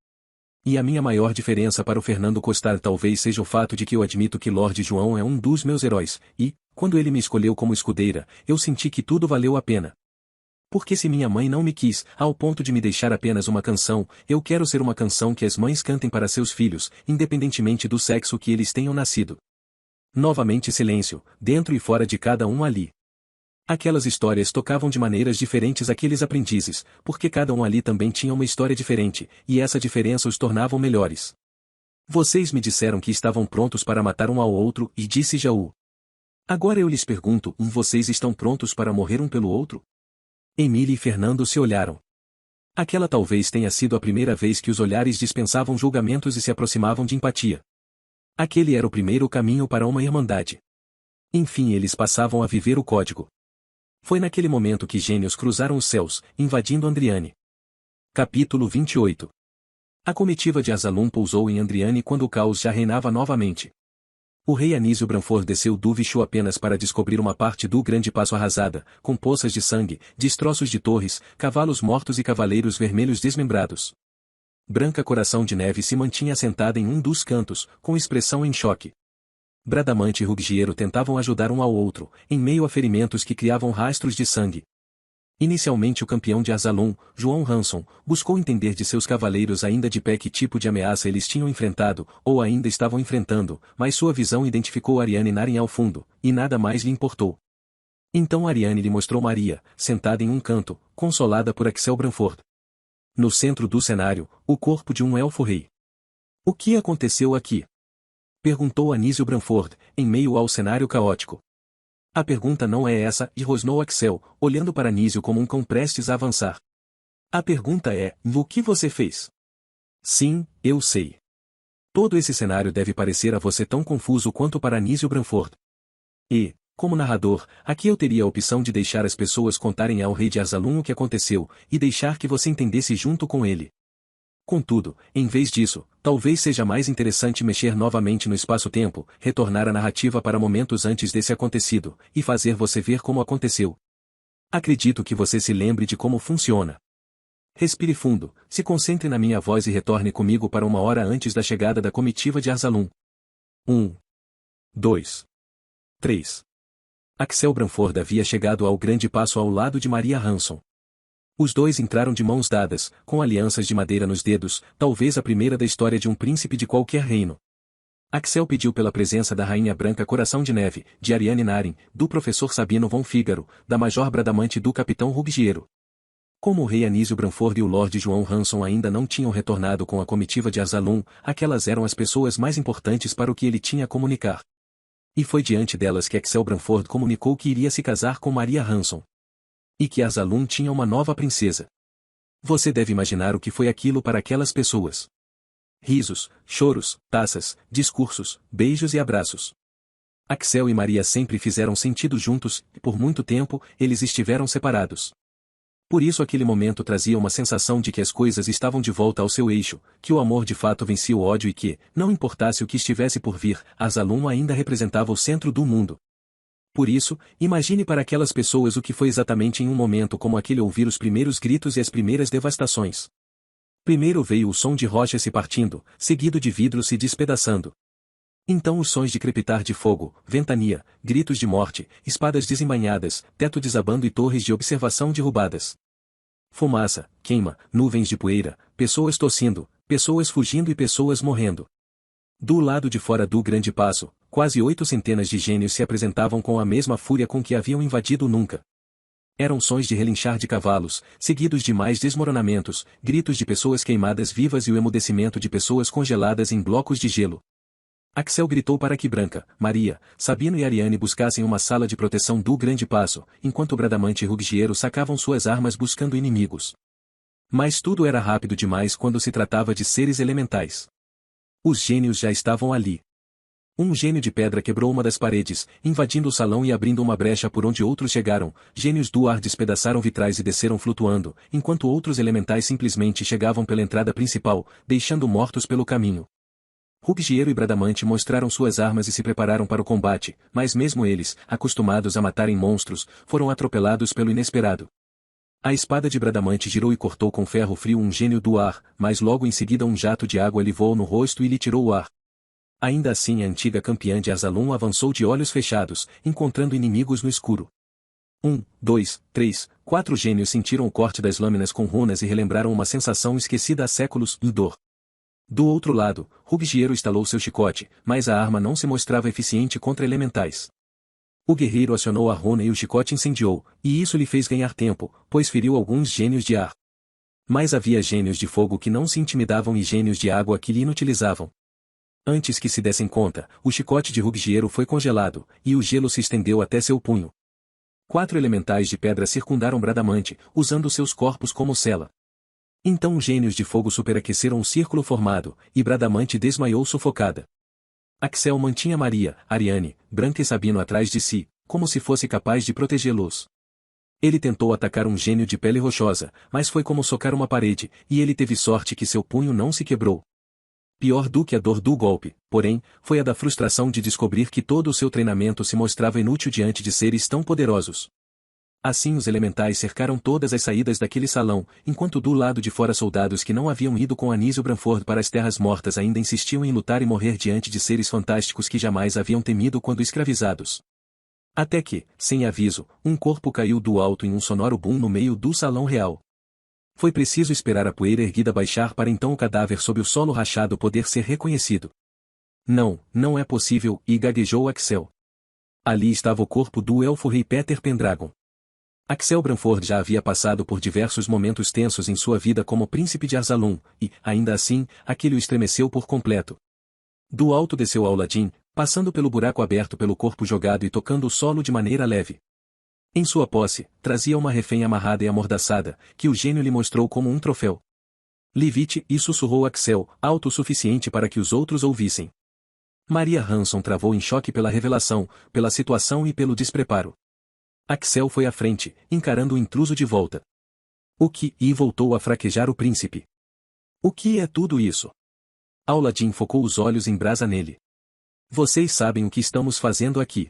E a minha maior diferença para o Fernando Costar talvez seja o fato de que eu admito que Lord João é um dos meus heróis, e, quando ele me escolheu como escudeira, eu senti que tudo valeu a pena. Porque se minha mãe não me quis, ao ponto de me deixar apenas uma canção, eu quero ser uma canção que as mães cantem para seus filhos, independentemente do sexo que eles tenham nascido. Novamente silêncio, dentro e fora de cada um ali. Aquelas histórias tocavam de maneiras diferentes aqueles aprendizes, porque cada um ali também tinha uma história diferente, e essa diferença os tornavam melhores. Vocês me disseram que estavam prontos para matar um ao outro, e disse Jaú. Agora eu lhes pergunto, vocês estão prontos para morrer um pelo outro? Emília e Fernando se olharam. Aquela talvez tenha sido a primeira vez que os olhares dispensavam julgamentos e se aproximavam de empatia. Aquele era o primeiro caminho para uma irmandade. Enfim eles passavam a viver o código. Foi naquele momento que gênios cruzaram os céus, invadindo Andriane. Capítulo 28. A comitiva de Asalum pousou em Andriane quando o caos já reinava novamente. O rei Anísio Branfor desceu do Vichu apenas para descobrir uma parte do grande passo arrasada, com poças de sangue, destroços de torres, cavalos mortos e cavaleiros vermelhos desmembrados. Branca Coração de Neve se mantinha assentada em um dos cantos, com expressão em choque. Bradamante e Ruggiero tentavam ajudar um ao outro, em meio a ferimentos que criavam rastros de sangue. Inicialmente o campeão de Asalum, João Hanson, buscou entender de seus cavaleiros ainda de pé que tipo de ameaça eles tinham enfrentado, ou ainda estavam enfrentando, mas sua visão identificou Ariane Naren ao fundo, e nada mais lhe importou. Então Ariane lhe mostrou Maria, sentada em um canto, consolada por Axel Branford. No centro do cenário, o corpo de um elfo-rei. O que aconteceu aqui? Perguntou Anísio Branford, em meio ao cenário caótico. A pergunta não é essa, e rosnou Axel, olhando para Anísio como um cão prestes a avançar. A pergunta é, o que você fez? Sim, eu sei. Todo esse cenário deve parecer a você tão confuso quanto para Anísio Branford. E, como narrador, aqui eu teria a opção de deixar as pessoas contarem ao rei de Asalum o que aconteceu, e deixar que você entendesse junto com ele. Contudo, em vez disso, talvez seja mais interessante mexer novamente no espaço-tempo, retornar a narrativa para momentos antes desse acontecido, e fazer você ver como aconteceu. Acredito que você se lembre de como funciona. Respire fundo, se concentre na minha voz e retorne comigo para 1 hora antes da chegada da comitiva de Asalum. 1, 2, 3. Axel Branford havia chegado ao grande passo ao lado de Maria Hanson. Os dois entraram de mãos dadas, com alianças de madeira nos dedos, talvez a primeira da história de um príncipe de qualquer reino. Axel pediu pela presença da Rainha Branca Coração de Neve, de Ariane Naren, do professor Sabino von Fígaro, da Major Bradamante e do capitão Ruggiero. Como o rei Anísio Branford e o Lorde João Hanson ainda não tinham retornado com a comitiva de Asalum, aquelas eram as pessoas mais importantes para o que ele tinha a comunicar. E foi diante delas que Axel Branford comunicou que iria se casar com Maria Hanson. E que Asalum tinha uma nova princesa. Você deve imaginar o que foi aquilo para aquelas pessoas. Risos, choros, taças, discursos, beijos e abraços. Axel e Maria sempre fizeram sentido juntos, e por muito tempo, eles estiveram separados. Por isso aquele momento trazia uma sensação de que as coisas estavam de volta ao seu eixo, que o amor de fato vencia o ódio e que, não importasse o que estivesse por vir, Asalum ainda representava o centro do mundo. Por isso, imagine para aquelas pessoas o que foi exatamente em um momento como aquele ouvir os primeiros gritos e as primeiras devastações. Primeiro veio o som de rochas se partindo, seguido de vidros se despedaçando. Então os sons de crepitar de fogo, ventania, gritos de morte, espadas desembainhadas, teto desabando e torres de observação derrubadas. Fumaça, queima, nuvens de poeira, pessoas tossindo, pessoas fugindo e pessoas morrendo. Do lado de fora do grande passo, quase 8 centenas de gênios se apresentavam com a mesma fúria com que haviam invadido nunca. Eram sons de relinchar de cavalos, seguidos de mais desmoronamentos, gritos de pessoas queimadas vivas e o emudecimento de pessoas congeladas em blocos de gelo. Axel gritou para que Branca, Maria, Sabino e Ariane buscassem uma sala de proteção do grande passo, enquanto Bradamante e Ruggiero sacavam suas armas buscando inimigos. Mas tudo era rápido demais quando se tratava de seres elementais. Os gênios já estavam ali. Um gênio de pedra quebrou uma das paredes, invadindo o salão e abrindo uma brecha por onde outros chegaram. Gênios do ar despedaçaram vitrais e desceram flutuando, enquanto outros elementais simplesmente chegavam pela entrada principal, deixando mortos pelo caminho. Ruggiero e Bradamante mostraram suas armas e se prepararam para o combate, mas mesmo eles, acostumados a matarem monstros, foram atropelados pelo inesperado. A espada de Bradamante girou e cortou com ferro frio um gênio do ar, mas logo em seguida um jato de água lhe voou no rosto e lhe tirou o ar. Ainda assim a antiga campeã de Asalum avançou de olhos fechados, encontrando inimigos no escuro. 1, 2, 3, 4 gênios sentiram o corte das lâminas com runas e relembraram uma sensação esquecida há séculos, dor. Do outro lado, Ruggiero estalou seu chicote, mas a arma não se mostrava eficiente contra elementais. O guerreiro acionou a runa e o chicote incendiou, e isso lhe fez ganhar tempo, pois feriu alguns gênios de ar. Mas havia gênios de fogo que não se intimidavam e gênios de água que lhe inutilizavam. Antes que se dessem conta, o chicote de Ruggiero foi congelado, e o gelo se estendeu até seu punho. 4 elementais de pedra circundaram Bradamante, usando seus corpos como cela. Então os gênios de fogo superaqueceram o círculo formado, e Bradamante desmaiou sufocada. Axel mantinha Maria, Ariane, Branca e Sabino atrás de si, como se fosse capaz de protegê-los. Ele tentou atacar um gênio de pele rochosa, mas foi como socar uma parede, e ele teve sorte que seu punho não se quebrou. Pior do que a dor do golpe, porém, foi a da frustração de descobrir que todo o seu treinamento se mostrava inútil diante de seres tão poderosos. Assim os elementais cercaram todas as saídas daquele salão, enquanto do lado de fora soldados que não haviam ido com Anísio Branford para as Terras Mortas ainda insistiam em lutar e morrer diante de seres fantásticos que jamais haviam temido quando escravizados. Até que, sem aviso, um corpo caiu do alto em um sonoro boom no meio do salão real. Foi preciso esperar a poeira erguida baixar para então o cadáver sob o solo rachado poder ser reconhecido. Não, não é possível, e gaguejou Axel. Ali estava o corpo do elfo-rei Peter Pendragon. Axel Branford já havia passado por diversos momentos tensos em sua vida como príncipe de Arzalum, e, ainda assim, aquele o estremeceu por completo. Do alto desceu Aladdin, passando pelo buraco aberto pelo corpo jogado e tocando o solo de maneira leve. Em sua posse, trazia uma refém amarrada e amordaçada, que o gênio lhe mostrou como um troféu. Levite, e sussurrou Axel, alto o suficiente para que os outros ouvissem. Maria Hanson travou em choque pela revelação, pela situação e pelo despreparo. Axel foi à frente, encarando o intruso de volta. O que? E voltou a fraquejar o príncipe. O que é tudo isso? Aladdin focou os olhos em brasa nele. Vocês sabem o que estamos fazendo aqui.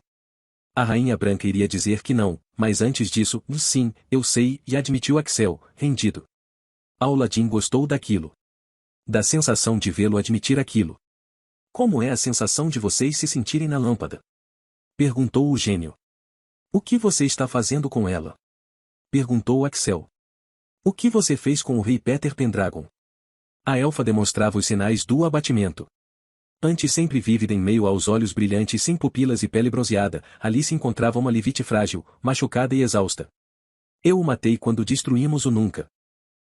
A Rainha Branca iria dizer que não, mas antes disso, sim, eu sei, e admitiu Axel, rendido. Aladdin gostou daquilo. Da sensação de vê-lo admitir aquilo. Como é a sensação de vocês se sentirem na lâmpada? Perguntou o gênio. O que você está fazendo com ela? Perguntou Axel. O que você fez com o rei Peter Pendragon? A elfa demonstrava os sinais do abatimento. Antes sempre vívida em meio aos olhos brilhantes sem pupilas e pele bronzeada, ali se encontrava uma Levite frágil, machucada e exausta. Eu o matei quando destruímos o Nunca.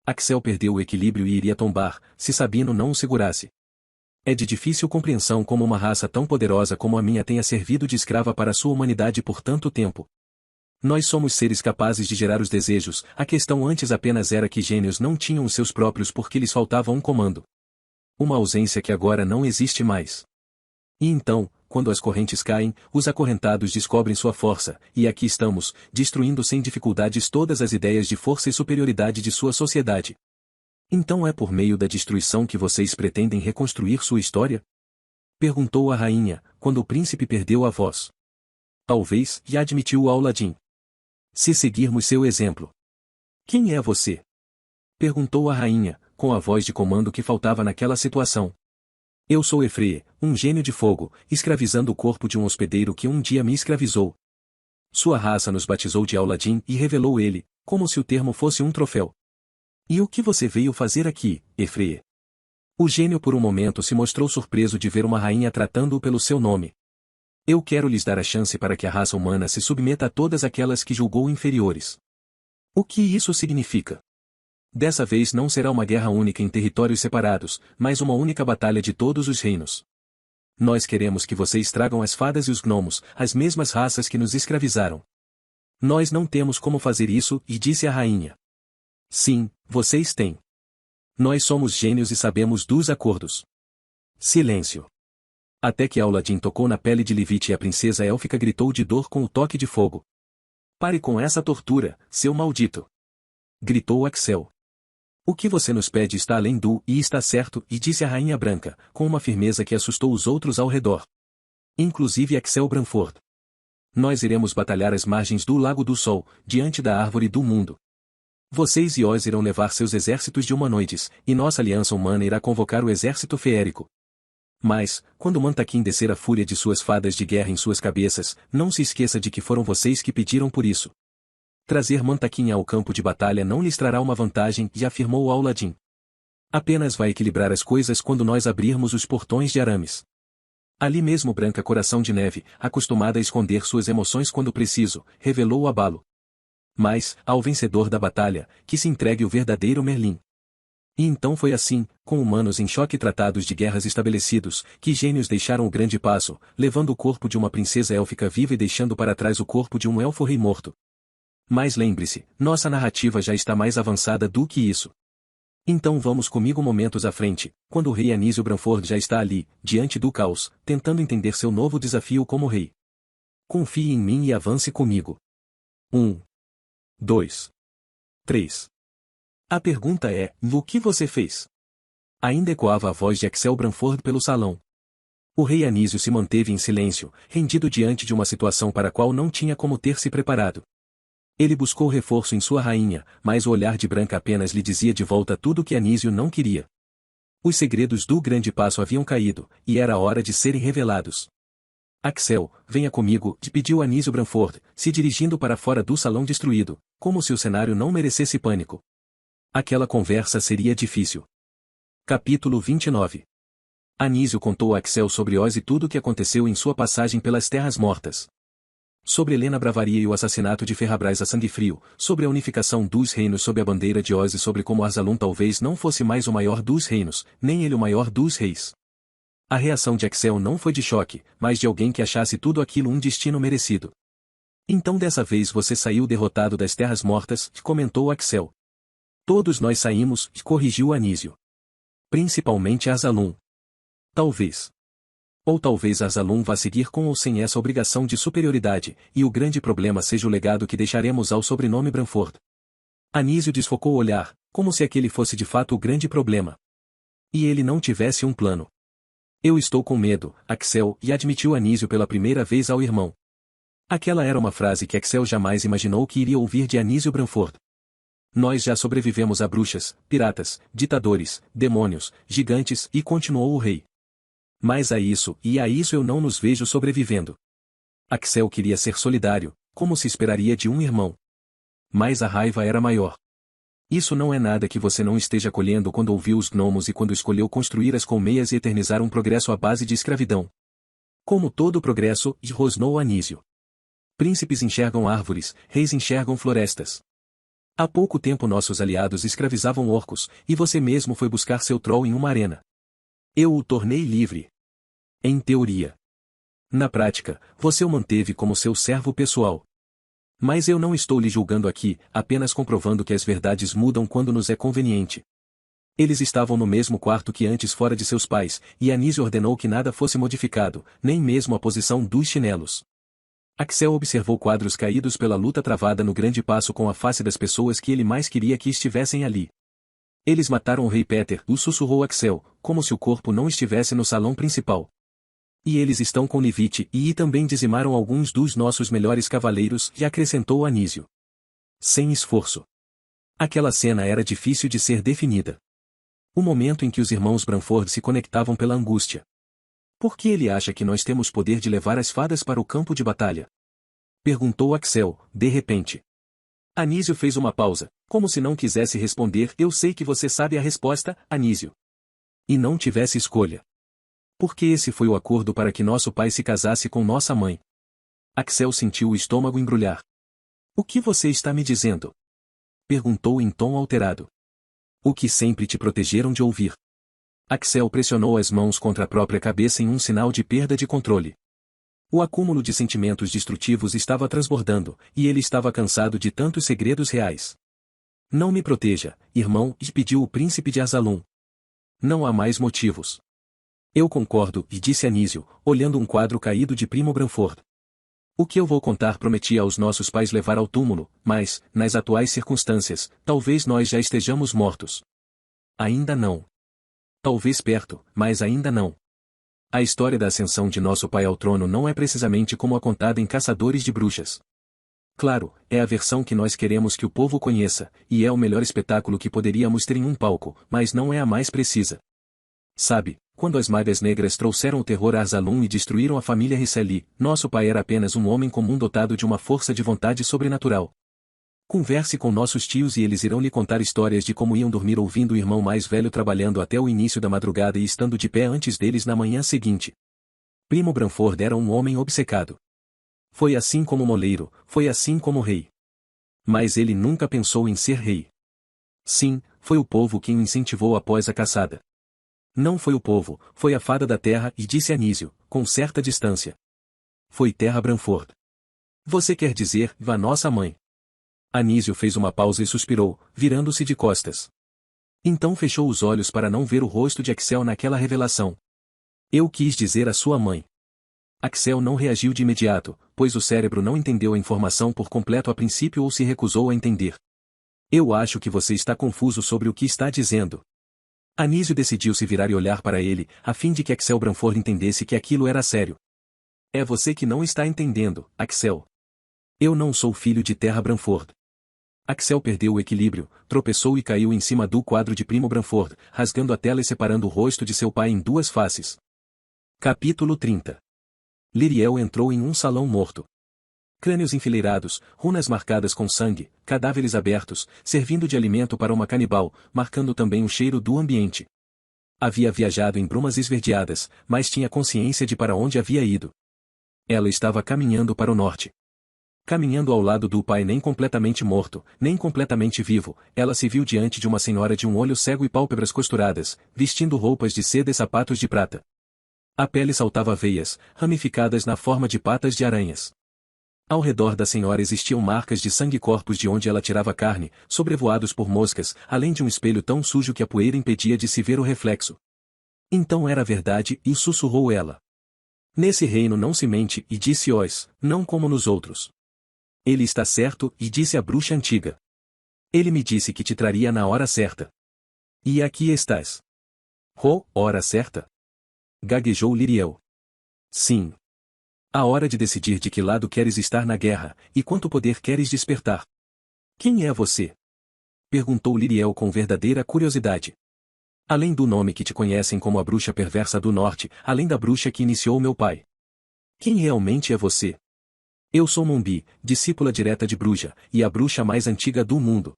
Axel perdeu o equilíbrio e iria tombar, se Sabino não o segurasse. É de difícil compreensão como uma raça tão poderosa como a minha tenha servido de escrava para sua humanidade por tanto tempo. Nós somos seres capazes de gerar os desejos, a questão antes apenas era que gênios não tinham os seus próprios porque lhes faltava um comando. Uma ausência que agora não existe mais. E então, quando as correntes caem, os acorrentados descobrem sua força, e aqui estamos, destruindo sem dificuldades todas as ideias de força e superioridade de sua sociedade. Então é por meio da destruição que vocês pretendem reconstruir sua história? Perguntou a rainha, quando o príncipe perdeu a voz. Talvez, e admitiu Aladdin. Se seguirmos seu exemplo. Quem é você? Perguntou a rainha, com a voz de comando que faltava naquela situação. Eu sou Efree, um gênio de fogo, escravizando o corpo de um hospedeiro que um dia me escravizou. Sua raça nos batizou de Aladdin e revelou ele, como se o termo fosse um troféu. E o que você veio fazer aqui, Efree? O gênio por um momento se mostrou surpreso de ver uma rainha tratando-o pelo seu nome. Eu quero lhes dar a chance para que a raça humana se submeta a todas aquelas que julgou inferiores. O que isso significa? Dessa vez não será uma guerra única em territórios separados, mas uma única batalha de todos os reinos. Nós queremos que vocês tragam as fadas e os gnomos, as mesmas raças que nos escravizaram. Nós não temos como fazer isso, e disse a rainha. Sim, vocês têm. Nós somos gênios e sabemos dos acordos. Silêncio. Até que Aladdin tocou na pele de Levite e a princesa élfica gritou de dor com o toque de fogo. Pare com essa tortura, seu maldito! Gritou Axel. O que você nos pede está além do, e está certo, e disse a Rainha Branca, com uma firmeza que assustou os outros ao redor. Inclusive Axel Branford. Nós iremos batalhar às margens do Lago do Sol, diante da Árvore do Mundo. Vocês e Oz irão levar seus exércitos de humanoides, e nossa aliança humana irá convocar o exército feérico. Mas, quando Mantaquim descer a fúria de suas fadas de guerra em suas cabeças, não se esqueça de que foram vocês que pediram por isso. Trazer Mantaquim ao campo de batalha não lhes trará uma vantagem, e afirmou Aladdin. Apenas vai equilibrar as coisas quando nós abrirmos os portões de arames. Ali mesmo Branca Coração de Neve, acostumada a esconder suas emoções quando preciso, revelou o abalo. Mas, ao vencedor da batalha, que se entregue o verdadeiro Merlin. E então foi assim, com humanos em choque tratados de guerras estabelecidos, que gênios deixaram o grande passo, levando o corpo de uma princesa élfica viva e deixando para trás o corpo de um elfo-rei morto. Mas lembre-se, nossa narrativa já está mais avançada do que isso. Então vamos comigo momentos à frente, quando o rei Anísio Branford já está ali, diante do caos, tentando entender seu novo desafio como rei. Confie em mim e avance comigo. 1. 2. 3. A pergunta é, o que você fez? Ainda ecoava a voz de Axel Branford pelo salão. O rei Anísio se manteve em silêncio, rendido diante de uma situação para a qual não tinha como ter se preparado. Ele buscou reforço em sua rainha, mas o olhar de Branca apenas lhe dizia de volta tudo o que Anísio não queria. Os segredos do grande passo haviam caído, e era hora de serem revelados. Axel, venha comigo, pediu Anísio Branford, se dirigindo para fora do salão destruído, como se o cenário não merecesse pânico. Aquela conversa seria difícil. Capítulo 29. Anísio contou a Axel sobre Oz e tudo o que aconteceu em sua passagem pelas Terras Mortas. Sobre Helena Bravaria e o assassinato de Ferrabras a sangue frio, sobre a unificação dos reinos sob a bandeira de Oz e sobre como Arsalum talvez não fosse mais o maior dos reinos, nem ele o maior dos reis. A reação de Axel não foi de choque, mas de alguém que achasse tudo aquilo um destino merecido. Então dessa vez você saiu derrotado das Terras Mortas, comentou Axel. Todos nós saímos, corrigiu Anísio. Principalmente Arsalum. Talvez. Ou talvez Arsalum vá seguir com ou sem essa obrigação de superioridade, e o grande problema seja o legado que deixaremos ao sobrenome Branford. Anísio desfocou o olhar, como se aquele fosse de fato o grande problema. E ele não tivesse um plano. Eu estou com medo, Axel, e admitiu Anísio pela primeira vez ao irmão. Aquela era uma frase que Axel jamais imaginou que iria ouvir de Anísio Branford. Nós já sobrevivemos a bruxas, piratas, ditadores, demônios, gigantes e continuou o rei. Mas a isso eu não nos vejo sobrevivendo. Axel queria ser solidário, como se esperaria de um irmão. Mas a raiva era maior. Isso não é nada que você não esteja colhendo quando ouviu os gnomos e quando escolheu construir as colmeias e eternizar um progresso à base de escravidão. Como todo progresso, rosnou Anísio. Príncipes enxergam árvores, reis enxergam florestas. Há pouco tempo nossos aliados escravizavam orcos, e você mesmo foi buscar seu troll em uma arena. Eu o tornei livre. Em teoria. Na prática, você o manteve como seu servo pessoal. Mas eu não estou lhe julgando aqui, apenas comprovando que as verdades mudam quando nos é conveniente. Eles estavam no mesmo quarto que antes fora de seus pais, e Anísio ordenou que nada fosse modificado, nem mesmo a posição dos chinelos. Axel observou quadros caídos pela luta travada no grande passo com a face das pessoas que ele mais queria que estivessem ali. Eles mataram o rei Peter, sussurrou Axel, como se o corpo não estivesse no salão principal. E eles estão com Nivite, e também dizimaram alguns dos nossos melhores cavaleiros, e acrescentou Anísio. Sem esforço. Aquela cena era difícil de ser definida. O momento em que os irmãos Branford se conectavam pela angústia. Por que ele acha que nós temos poder de levar as fadas para o campo de batalha? Perguntou Axel, de repente. Anísio fez uma pausa, como se não quisesse responder. Eu sei que você sabe a resposta, Anísio. E não tivesse escolha. Porque esse foi o acordo para que nosso pai se casasse com nossa mãe. Axel sentiu o estômago embrulhar. O que você está me dizendo? Perguntou em tom alterado. O que sempre te protegeram de ouvir. Axel pressionou as mãos contra a própria cabeça em um sinal de perda de controle. O acúmulo de sentimentos destrutivos estava transbordando, e ele estava cansado de tantos segredos reais. Não me proteja, irmão, pediu o príncipe de Arsalum. Não há mais motivos. Eu concordo, disse Anísio, olhando um quadro caído de Primo Branford. O que eu vou contar prometia aos nossos pais levar ao túmulo, mas, nas atuais circunstâncias, talvez nós já estejamos mortos. Ainda não. Talvez perto, mas ainda não. A história da ascensão de nosso pai ao trono não é precisamente como a contada em Caçadores de Bruxas. Claro, é a versão que nós queremos que o povo conheça, e é o melhor espetáculo que poderíamos ter em um palco, mas não é a mais precisa. Sabe, quando as Magas Negras trouxeram o terror a Arsalum e destruíram a família Risselli, nosso pai era apenas um homem comum dotado de uma força de vontade sobrenatural. Converse com nossos tios e eles irão lhe contar histórias de como iam dormir ouvindo o irmão mais velho trabalhando até o início da madrugada e estando de pé antes deles na manhã seguinte. Primo Branford era um homem obcecado. Foi assim como moleiro, foi assim como rei. Mas ele nunca pensou em ser rei. Sim, foi o povo quem o incentivou após a caçada. Não foi o povo, foi a fada da terra, e disse Anísio, com certa distância. Foi Terra Branford. Você quer dizer, vá nossa mãe. Anísio fez uma pausa e suspirou, virando-se de costas. Então fechou os olhos para não ver o rosto de Axel naquela revelação. Eu quis dizer a sua mãe. Axel não reagiu de imediato, pois o cérebro não entendeu a informação por completo a princípio ou se recusou a entender. Eu acho que você está confuso sobre o que está dizendo. Anísio decidiu se virar e olhar para ele, a fim de que Axel Branford entendesse que aquilo era sério. É você que não está entendendo, Axel. Eu não sou filho de Terra Branford. Axel perdeu o equilíbrio, tropeçou e caiu em cima do quadro de Primo Branford, rasgando a tela e separando o rosto de seu pai em duas faces. Capítulo 30. Liriel entrou em um salão morto. Crânios enfileirados, runas marcadas com sangue, cadáveres abertos, servindo de alimento para uma canibal, marcando também o cheiro do ambiente. Havia viajado em brumas esverdeadas, mas tinha consciência de para onde havia ido. Ela estava caminhando para o norte. Caminhando ao lado do pai nem completamente morto, nem completamente vivo, ela se viu diante de uma senhora de um olho cego e pálpebras costuradas, vestindo roupas de seda e sapatos de prata. A pele saltava veias, ramificadas na forma de patas de aranhas. Ao redor da senhora existiam marcas de sangue e corpos de onde ela tirava carne, sobrevoados por moscas, além de um espelho tão sujo que a poeira impedia de se ver o reflexo. Então era verdade, e sussurrou ela. Nesse reino não se mente, e disse Oz, não como nos outros. Ele está certo, e disse a bruxa antiga. Ele me disse que te traria na hora certa. E aqui estás. Hora certa? Gaguejou Liriel. Sim. A hora de decidir de que lado queres estar na guerra, e quanto poder queres despertar. Quem é você? Perguntou Liriel com verdadeira curiosidade. Além do nome que te conhecem como a bruxa perversa do norte, além da bruxa que iniciou meu pai. Quem realmente é você? Eu sou Mombi, discípula direta de Bruja, e a bruxa mais antiga do mundo.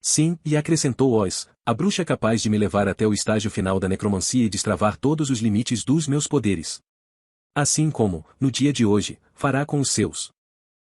Sim, e acrescentou Oz, a bruxa capaz de me levar até o estágio final da necromancia e destravar todos os limites dos meus poderes. Assim como, no dia de hoje, fará com os seus.